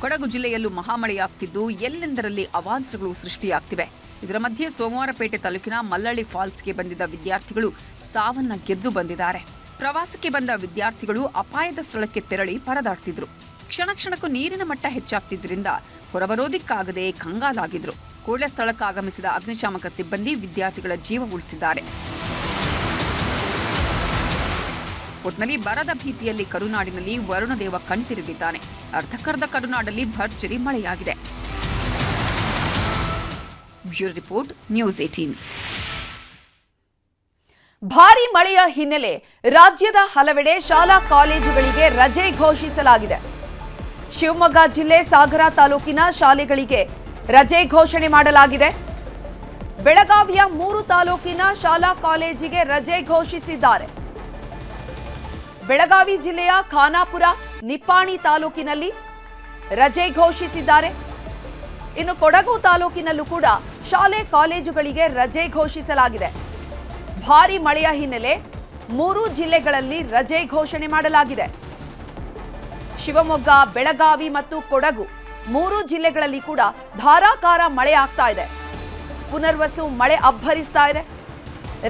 ಕೊಡಗು ಜಿಲ್ಲೆಯಲ್ಲೂ ಮಹಾಮಳೆಯಾಗ್ತಿದ್ದು ಎಲ್ಲೆಂದರಲ್ಲಿ ಅವಾಂತರಗಳು ಸೃಷ್ಟಿಯಾಗ್ತಿವೆ. ಇದರ ಮಧ್ಯೆ ಸೋಮವಾರಪೇಟೆ ತಾಲೂಕಿನ ಮಲ್ಲಳ್ಳಿ ಫಾಲ್ಸ್ಗೆ ಬಂದಿದ್ದ ವಿದ್ಯಾರ್ಥಿಗಳು ಸಾವನ್ನ ಗೆದ್ದು ಬಂದಿದ್ದಾರೆ. ಪ್ರವಾಸಕ್ಕೆ ಬಂದ ವಿದ್ಯಾರ್ಥಿಗಳು ಅಪಾಯದ ಸ್ಥಳಕ್ಕೆ ತೆರಳಿ ಪರದಾಡ್ತಿದ್ರು. ಕ್ಷಣ ಕ್ಷಣಕ್ಕೂ ನೀರಿನ ಮಟ್ಟ ಹೆಚ್ಚಾಗ್ತಿದ್ರಿಂದ ಹೊರಬರೋದಿಕ್ಕಾಗದೆ ಕಂಗಾಲಾಗಿದ್ರು. ಕೂಡಲೇ ಸ್ಥಳಕ್ಕೆ ಆಗಮಿಸಿದ ಅಗ್ನಿಶಾಮಕ ಸಿಬ್ಬಂದಿ ವಿದ್ಯಾರ್ಥಿಗಳ ಜೀವ ಉಳಿಸಿದ್ದಾರೆ. ಒಟ್ನಲ್ಲಿ ಬರದ ಭೀತಿಯಲ್ಲಿ ಕರುನಾಡಿನಲ್ಲಿ ವರುಣದೇವ ಕಣ್ತಿರಿದಿದ್ದಾನೆ. ಅರ್ಧಕ್ಕರ್ಧ ಕರುನಾಡಲ್ಲಿ ಭರ್ಜರಿ ಮಳೆಯಾಗಿದೆ. Bureau report, news 18. ಭಾರೀ ಮಳೆಯ ಹಿನ್ನೆಲೆ ರಾಜ್ಯದ ಹಲವೆಡೆ ಶಾಲಾ ಕಾಲೇಜುಗಳಿಗೆ ರಜೆ ಘೋಷಿಸಲಾಗಿದೆ. ಶಿವಮೊಗ್ಗ ಜಿಲ್ಲೆ ಸಾಗರ ತಾಲೂಕಿನ ಶಾಲೆಗಳಿಗೆ ರಜೆ ಘೋಷಣೆ ಮಾಡಲಾಗಿದೆ. ಬೆಳಗಾವಿಯ 3 ತಾಲೂಕಿನ ಶಾಲಾ ಕಾಲೇಜಿಗೆ ರಜೆ ಘೋಷಿಸಿದ್ದಾರೆ. ಬೆಳಗಾವಿ ಜಿಲ್ಲೆಯ ಖಾನಾಪುರ, ನಿಪ್ಪಾಣಿ ತಾಲೂಕಿನಲ್ಲಿ ರಜೆ ಘೋಷಿಸಿದ್ದಾರೆ. ಇನ್ನು ಕೊಡಗು ತಾಲೂಕಿನಲ್ಲೂ ಕೂಡ ಶಾಲೆ ಕಾಲೇಜುಗಳಿಗೆ ರಜೆ ಘೋಷಿಸಲಾಗಿದೆ. ಭಾರೀ ಮಳೆಯ ಹಿನ್ನೆಲೆ 3 ಜಿಲ್ಲೆಗಳಲ್ಲಿ ರಜೆ ಘೋಷಣೆ ಮಾಡಲಾಗಿದೆ. ಶಿವಮೊಗ್ಗ, ಬೆಳಗಾವಿ ಮತ್ತು ಕೊಡಗು 3 ಜಿಲ್ಲೆಗಳಲ್ಲಿ ಕೂಡ ಧಾರಾಕಾರ ಮಳೆ ಆಗ್ತಾ ಇದೆ. ಪುನರ್ವಸು ಮಳೆ ಅಬ್ಬರಿಸ್ತಾ ಇದೆ.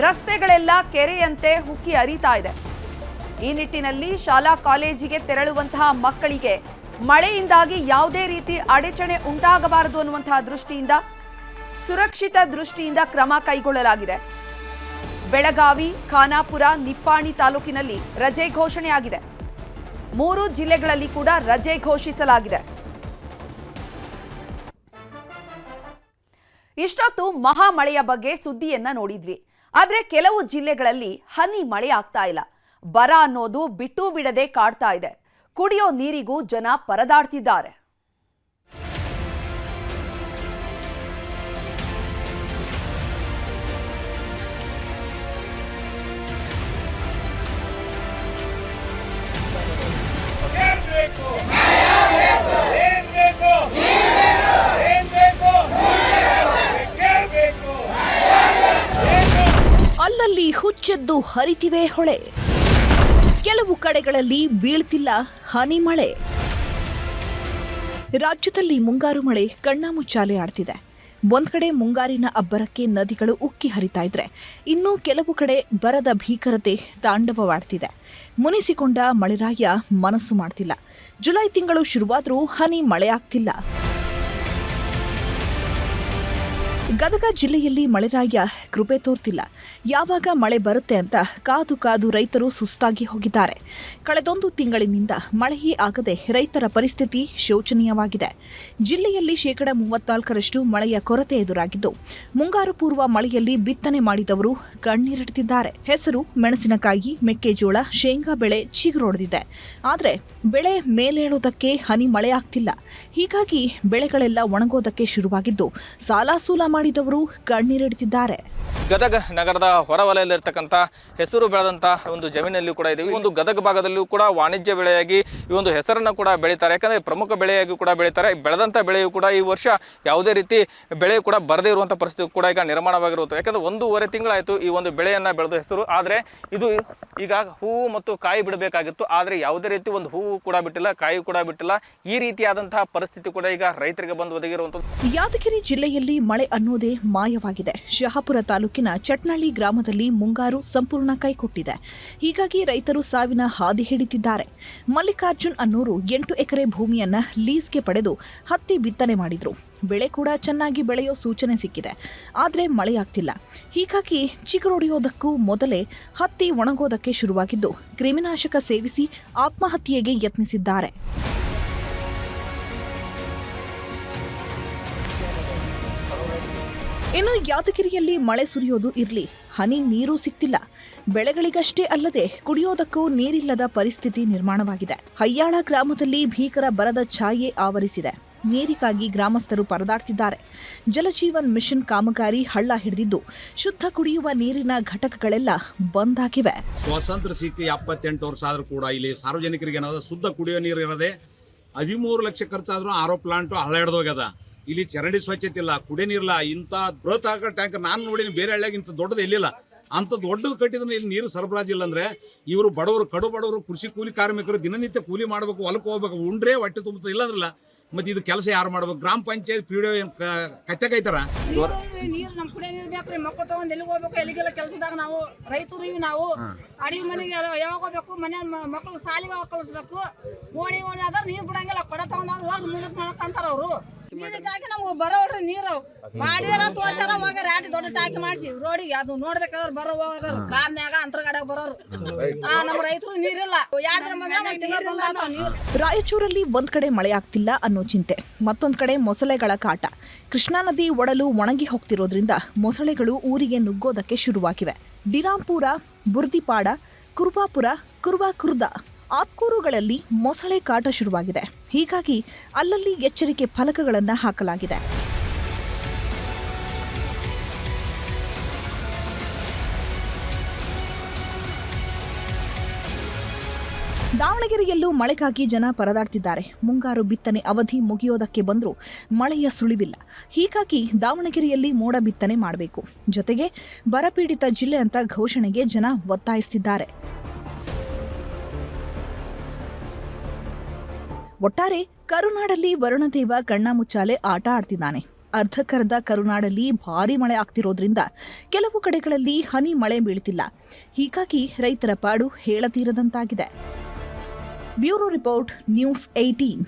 ರಸ್ತೆಗಳೆಲ್ಲ ಕೆರೆಯಂತೆ ಹುಕ್ಕಿ ಹರಿತಾ ಇದೆ. ಈ ನಿಟ್ಟಿನಲ್ಲಿ ಶಾಲಾ ಕಾಲೇಜಿಗೆ ತೆರಳುವಂತಹ ಮಕ್ಕಳಿಗೆ ಮಳೆಯಿಂದಾಗಿ ಯಾವುದೇ ರೀತಿ ಅಡಚಣೆ ಉಂಟಾಗಬಾರದು ಅನ್ನುವಂತಹ ದೃಷ್ಟಿಯಿಂದ ಸುರಕ್ಷಿತ ದೃಷ್ಟಿಯಿಂದ ಕ್ರಮ ಕೈಗೊಳ್ಳಲಾಗಿದೆ. ಬೆಳಗಾವಿ, ಖಾನಾಪುರ, ನಿಪ್ಪಾಣಿ ತಾಲೂಕಿನಲ್ಲಿ ರಜೆ ಘೋಷಣೆಯಾಗಿದೆ. 3 ಜಿಲ್ಲೆಗಳಲ್ಲಿ ಕೂಡ ರಜೆ ಘೋಷಿಸಲಾಗಿದೆ. ಇಷ್ಟೊತ್ತು ಮಹಾಮಳೆಯ ಬಗ್ಗೆ ಸುದ್ದಿಯನ್ನ ನೋಡಿದ್ವಿ. ಆದ್ರೆ ಕೆಲವು ಜಿಲ್ಲೆಗಳಲ್ಲಿ ಹನಿ ಮಳೆ ಆಗ್ತಾ ಇಲ್ಲ. ಬರ ಅನ್ನೋದು ಬಿಟ್ಟು ಬಿಡದೆ ಕಾಡ್ತಾ ಇದೆ. ಕುಡಿಯೋ ನೀರಿಗೂ ಜನ ಪರದಾಡ್ತಿದ್ದಾರೆ. ಅಲ್ಲಲ್ಲಿ ಹುಚ್ಚೆದ್ದು ಹರಿತಿವೆ ಹೊಳೆ. ಕೆಲವು ಕಡೆಗಳಲ್ಲಿ ಬೀಳ್ತಿಲ್ಲ ಹನಿ ಮಳೆ. ರಾಜ್ಯದಲ್ಲಿ ಮುಂಗಾರು ಮಳೆ ಕಣ್ಣಾಮುಚ್ಚಾಲೆ ಆಡ್ತಿದೆ. ಒಂದ್ ಕಡೆ ಮುಂಗಾರಿನ ಅಬ್ಬರಕ್ಕೆ ನದಿಗಳು ಉಕ್ಕಿ ಹರಿತಾ ಇದ್ರೆ, ಇನ್ನೂ ಕೆಲವು ಕಡೆ ಬರದ ಭೀಕರತೆ ತಾಂಡವವಾಡ್ತಿದೆ. ಮುನಿಸಿಕೊಂಡ ಮಳೆರಾಯ ಮನಸ್ಸು ಮಾಡ್ತಿಲ್ಲ. ಜುಲೈ ತಿಂಗಳು ಶುರುವಾದ್ರೂ ಹನಿ ಮಳೆ ಆಗ್ತಿಲ್ಲ. ಗದಗ ಜಿಲ್ಲೆಯಲ್ಲಿ ಮಳೆರಾಯ ಕೃಪೆ ತೋರ್ತಿಲ್ಲ. ಯಾವಾಗ ಮಳೆ ಬರುತ್ತೆ ಅಂತ ಕಾದು ಕಾದು ರೈತರು ಸುಸ್ತಾಗಿ ಹೋಗಿದ್ದಾರೆ. ಕಳೆದೊಂದು ತಿಂಗಳಿನಿಂದ ಮಳೆಯೇ ಆಗದೆ ರೈತರ ಪರಿಸ್ಥಿತಿ ಶೋಚನೀಯವಾಗಿದೆ. ಜಿಲ್ಲೆಯಲ್ಲಿ 34% ಮಳೆಯ ಕೊರತೆ ಎದುರಾಗಿದ್ದು, ಮುಂಗಾರು ಪೂರ್ವ ಮಳೆಯಲ್ಲಿ ಬಿತ್ತನೆ ಮಾಡಿದವರು ಕಣ್ಣೀರಿಡ್ತಿದ್ದಾರೆ. ಹೆಸರು, ಮೆಣಸಿನಕಾಯಿ, ಮೆಕ್ಕೆಜೋಳ, ಶೇಂಗಾ ಬೆಳೆ ಚಿಗುರೊಡೆದಿದೆ. ಆದರೆ ಬೆಳೆ ಮೇಲೇಳೋದಕ್ಕೆ ಹನಿ ಮಳೆ ಆಗ್ತಿಲ್ಲ. ಹೀಗಾಗಿ ಬೆಳೆಗಳೆಲ್ಲ ಒಣಗೋದಕ್ಕೆ ಶುರುವಾಗಿದ್ದು, ಸಾಲ ಸೂಲ ಮಾಡಿದವರು ಕಣ್ಣೀರಿಡ್ತಿದ್ದಾರೆ. ಗದಗ ನಗರದ ಹೊರವಲಯದಲ್ಲಿರ್ತಕ್ಕಂಥ ಹೆಸರು ಬೆಳೆದಂಥ ಒಂದು ಜಮೀನಲ್ಲಿ ಕೂಡ ಇದ್ದೀವಿ. ಒಂದು ಗದಗ ಭಾಗದಲ್ಲೂ ಕೂಡ ವಾಣಿಜ್ಯ ಬೆಳೆಯಾಗಿ ಈ ಒಂದು ಹೆಸರನ್ನು ಕೂಡ ಬೆಳೀತಾರೆ. ಯಾಕಂದರೆ ಪ್ರಮುಖ ಬೆಳೆಯಾಗಿ ಕೂಡ ಬೆಳೀತಾರೆ. ಬೆಳೆದಂಥ ಬೆಳೆಯು ಕೂಡ ಈ ವರ್ಷ ಯಾವುದೇ ರೀತಿ ಬೆಳೆ ಕೂಡ ಬರದೇ ಇರುವಂಥ ಪರಿಸ್ಥಿತಿ ಕೂಡ ಈಗ ನಿರ್ಮಾಣವಾಗಿರುತ್ತೆ. ಯಾಕಂದರೆ 1.5 ತಿಂಗಳಾಯಿತು ಈ ಒಂದು ಬೆಳೆಯನ್ನು ಬೆಳೆದ ಹೆಸರು. ಆದರೆ ಇದು ಈಗ ಹೂವು ಮತ್ತು ಕಾಯಿ ಬಿಡಬೇಕಾಗಿತ್ತು. ಆದರೆ ಯಾವುದೇ ರೀತಿ ಒಂದು ಹೂವು ಕೂಡ ಬಿಟ್ಟಿಲ್ಲ, ಕಾಯಿ ಕೂಡ ಬಿಟ್ಟಿಲ್ಲ. ಈ ರೀತಿಯಾದಂತಹ ಪರಿಸ್ಥಿತಿ ಕೂಡ ಈಗ ರೈತರಿಗೆ ಬಂದು ಒದಗಿರುವಂಥದ್ದು. ಯಾದಗಿರಿ ಜಿಲ್ಲೆಯಲ್ಲಿ ಮಳೆ ಅನ್ನೋದೇ ಮಾಯವಾಗಿದೆ. ಶಹಾಪುರ ತಾಲೂಕಿನ ಚಟ್ನಳ್ಳಿ ಗ್ರಾಮದಲ್ಲಿ ಮುಂಗಾರು ಸಂಪೂರ್ಣ ಕೈಕೊಟ್ಟಿದೆ. ಹೀಗಾಗಿ ರೈತರು ಸಾವಿನ ಹಾದಿ ಹಿಡಿತಿದ್ದಾರೆ. ಮಲ್ಲಿಕಾರ್ಜುನ್ ಅನ್ನೋರು 8 ಎಕರೆ ಭೂಮಿಯನ್ನ ಲೀಸ್ಗೆ ಪಡೆದು ಹತ್ತಿ ಬಿತ್ತನೆ ಮಾಡಿದ್ರು. ಬೆಳೆ ಕೂಡ ಚೆನ್ನಾಗಿ ಬೆಳೆಯೋ ಸೂಚನೆ ಸಿಕ್ಕಿದೆ. ಆದರೆ ಮಳೆಯಾಗ್ತಿಲ್ಲ. ಹೀಗಾಗಿ ಚಿಗುರೊಡೆಯೋದಕ್ಕೂ ಮೊದಲೇ ಹತ್ತಿ ಒಣಗೋದಕ್ಕೆ ಶುರುವಾಗಿದ್ದು ಕ್ರಿಮಿನಾಶಕ ಸೇವಿಸಿ ಆತ್ಮಹತ್ಯೆಗೆ ಯತ್ನಿಸಿದ್ದಾರೆ. ಇನ್ನು ಯಾದಗಿರಿಯಲ್ಲಿ ಮಳೆ ಸುರಿಯೋದು ಇರಲಿ, ಹನಿ ನೀರು ಸಿಗ್ತಿಲ್ಲ. ಬೆಳೆಗಳಿಗಷ್ಟೇ ಅಲ್ಲದೆ ಕುಡಿಯೋದಕ್ಕೂ ನೀರಿಲ್ಲದ ಪರಿಸ್ಥಿತಿ ನಿರ್ಮಾಣವಾಗಿದೆ. ಹಯ್ಯಾಳ ಗ್ರಾಮದಲ್ಲಿ ಭೀಕರ ಬರದ ಛಾಯೆ ಆವರಿಸಿದೆ. ನೀರಿಗಾಗಿ ಗ್ರಾಮಸ್ಥರು ಪರದಾಡ್ತಿದ್ದಾರೆ. ಜಲಜೀವನ್ ಮಿಷನ್ ಕಾಮಗಾರಿ ಹಳ್ಳ ಹಿಡಿದಿದ್ದು ಶುದ್ಧ ಕುಡಿಯುವ ನೀರಿನ ಘಟಕಗಳೆಲ್ಲ ಬಂದ್ ಆಗಿವೆ. ಸ್ವಾತಂತ್ರ್ಯ ಸಿಕ್ಕಿ 78 ವರ್ಷ ಆದ್ರೂ ಕೂಡ ಇಲ್ಲಿ ಸಾರ್ವಜನಿಕರಿಗೆ ಏನಾದ್ರು ಶುದ್ಧ ಕುಡಿಯೋ ನೀರು ಇರದೆ 13 ಲಕ್ಷ ಖರ್ಚಾದ್ರೂ ಆರೋ ಪ್ಲಾಂಟ್ ಹಳ್ಳ ಹಿಡಿದೋಗ್ಯದ. ಇಲ್ಲಿ ಚರಂಡಿ ಸ್ವಚ್ಛತೆ ಇಲ್ಲ, ಕುಡಿಯ ನೀರಿಲ್ಲ. ಇಂಥ ಬೃಹತ್ ಆಕಾರ ಟ್ಯಾಂಕ್ ನಾನು ನೋಡಿನಿ, ಬೇರೆ ಹಳ್ಳಿಯಾಗ ಇಂಥ ದೊಡ್ಡದು ಎಲ್ಲಿಲ್ಲ. ಅಂಥ ದೊಡ್ಡದು ಕಟ್ಟಿದ್ರೆ ಇಲ್ಲಿ ನೀರು ಸರಬರಾಜು ಇಲ್ಲ ಅಂದ್ರೆ ಇವರು ಬಡವರು, ಕಡು ಬಡವರು, ಕೃಷಿ ಕೂಲಿ ಕಾರ್ಮಿಕರು ದಿನನಿತ್ಯ ಕೂಲಿ ಮಾಡಬೇಕು, ಹೊಲಕ್ಕೆ ಹೋಗ್ಬೇಕು, ಉಂಡ್ರೆ ಹೊಟ್ಟೆ ತುಂಬುತ್ತೆ. ಇಲ್ಲಂದ್ರಲ್ಲ ಮತ್ತೆ ಇದು ಕೆಲಸ ಯಾರು ಮಾಡ್ಬೇಕು? ಗ್ರಾಮ ಪಂಚಾಯತ್ ಪಿಡಿಒ ಕೈತಾರ ನೀರು ನಮ್ ಕುಡಿಯೋ ನೀರು ಬೇಕ್ರಿ. ಮಕ್ಕಳು ತಗೊಂಡ್ ಎಲ್ಲಿಗೆ ಹೋಗ್ಬೇಕು, ಎಲ್ಲಿಗೆಲ್ಲ ಕೆಲಸದಾಗ ನಾವು ರೈತರು ಇವಿ. ನಾವು ಅಡಿಗೆ ಮನೆಗೆ ಯಾವಾಗ ಹೋಗ್ಬೇಕು, ಮನೆ ಮಕ್ಕಳು ಸಾಲಿಗೆ ಕಳಿಸ್ಬೇಕು. ಓಡಿ ಆದ್ರೆ ನೀರು ಬಿಡಂಗಿಲ್ಲ. ಕೊಡ ತಗೊಂಡವ್ರು ಹೋಗಿ ಮುಂದಕ್ಕೆ ಮಾಡಕ್ಕಂತಾರ ಅವರು. ನೀರು ಟಾಕಿ ನಮ್ಗೆ ಬರೋಡ್ರಿ ನೀರು ಮಾಡ್ಯಾರ ತೋರ್ಸಾರ ಹೋಗ ರಾಟಿ ದೊಡ್ಡ ಟಾಕಿ ಮಾಡಿಸಿ ರೋಡಿಗೆ ಅದು ನೋಡ್ಬೇಕಾದ್ರೆ ಬರೋ ಹೋಗೋರು ಕಾರ್ನ್ಯಾಗ ಅಂತರ್ಗಡೆಗೆ ಬರೋರು. ನಮ್ಮ ರೈತರು ನೀರಿಲ್ಲ. 2 ತಿಂಗಳು ಬಂದಾಗ್ತಾವ ನೀರು. ರಾಯಚೂರಲ್ಲಿ ಒಂದ್ ಕಡೆ ಮಳೆ ಆಗ್ತಿಲ್ಲ ಅನ್ನೋ ಚಿಂತೆ, ಮತ್ತೊಂದ್ ಕಡೆ ಮೊಸಳೆಗಳ ಕಾಟ. ಕೃಷ್ಣಾ ನದಿ ಒಡಲು ಒಣಗಿ ಹೋಗ್ತಿರೋದ್ರಿಂದ ಮೊಸಳೆಗಳು ಊರಿಗೆ ನುಗ್ಗೋದಕ್ಕೆ ಶುರುವಾಗಿವೆ. ಡಿರಾಂಪುರ, ಬುರ್ದಿಪಾಡ, ಕುರುಬಾಪುರ, ಕುರುಬಾಕುರ್ದ, ಆತ್ಕೂರುಗಳಲ್ಲಿ ಮೊಸಳೆ ಕಾಟ ಶುರುವಾಗಿದೆ. ಹೀಗಾಗಿ ಅಲ್ಲಲ್ಲಿ ಎಚ್ಚರಿಕೆ ಫಲಕಗಳನ್ನು ಹಾಕಲಾಗಿದೆ. ದಾವಣಗೆರೆಯಲ್ಲೂ ಮಳೆಗಾಗಿ ಜನ ಪರದಾಡ್ತಿದ್ದಾರೆ. ಮುಂಗಾರು ಬಿತ್ತನೆ ಅವಧಿ ಮುಗಿಯೋದಕ್ಕೆ ಬಂದರೂ ಮಳೆಯ ಸುಳಿವಿಲ್ಲ. ಹೀಗಾಗಿ ದಾವಣಗೆರೆಯಲ್ಲಿ ಮೋಡ ಬಿತ್ತನೆ ಮಾಡಬೇಕು. ಜೊತೆಗೆ ಬರಪೀಡಿತ ಜಿಲ್ಲೆ ಅಂತ ಘೋಷಣೆಗೆ ಜನ ಒತ್ತಾಯಿಸುತ್ತಿದ್ದಾರೆ. ಒಟ್ಟಾರೆ ಕರುನಾಡಲ್ಲಿ ವರುಣದೇವ ಕಣ್ಣಾಮುಚ್ಚಾಲೆ ಆಟ ಆಡ್ತಿದ್ದಾನೆ. ಅರ್ಧಕರ್ಧ ಕರುನಾಡಲ್ಲಿ ಭಾರೀ ಮಳೆ ಆಗ್ತಿರೋದ್ರಿಂದ ಕೆಲವು ಕಡೆಗಳಲ್ಲಿ ಹನಿ ಮಳೆ ಬೀಳ್ತಿಲ್ಲ. ಹೀಗಾಗಿ ರೈತರ ಪಾಡು ಹೇಳತೀರದಂತಾಗಿದೆ. Bureau report, news 18.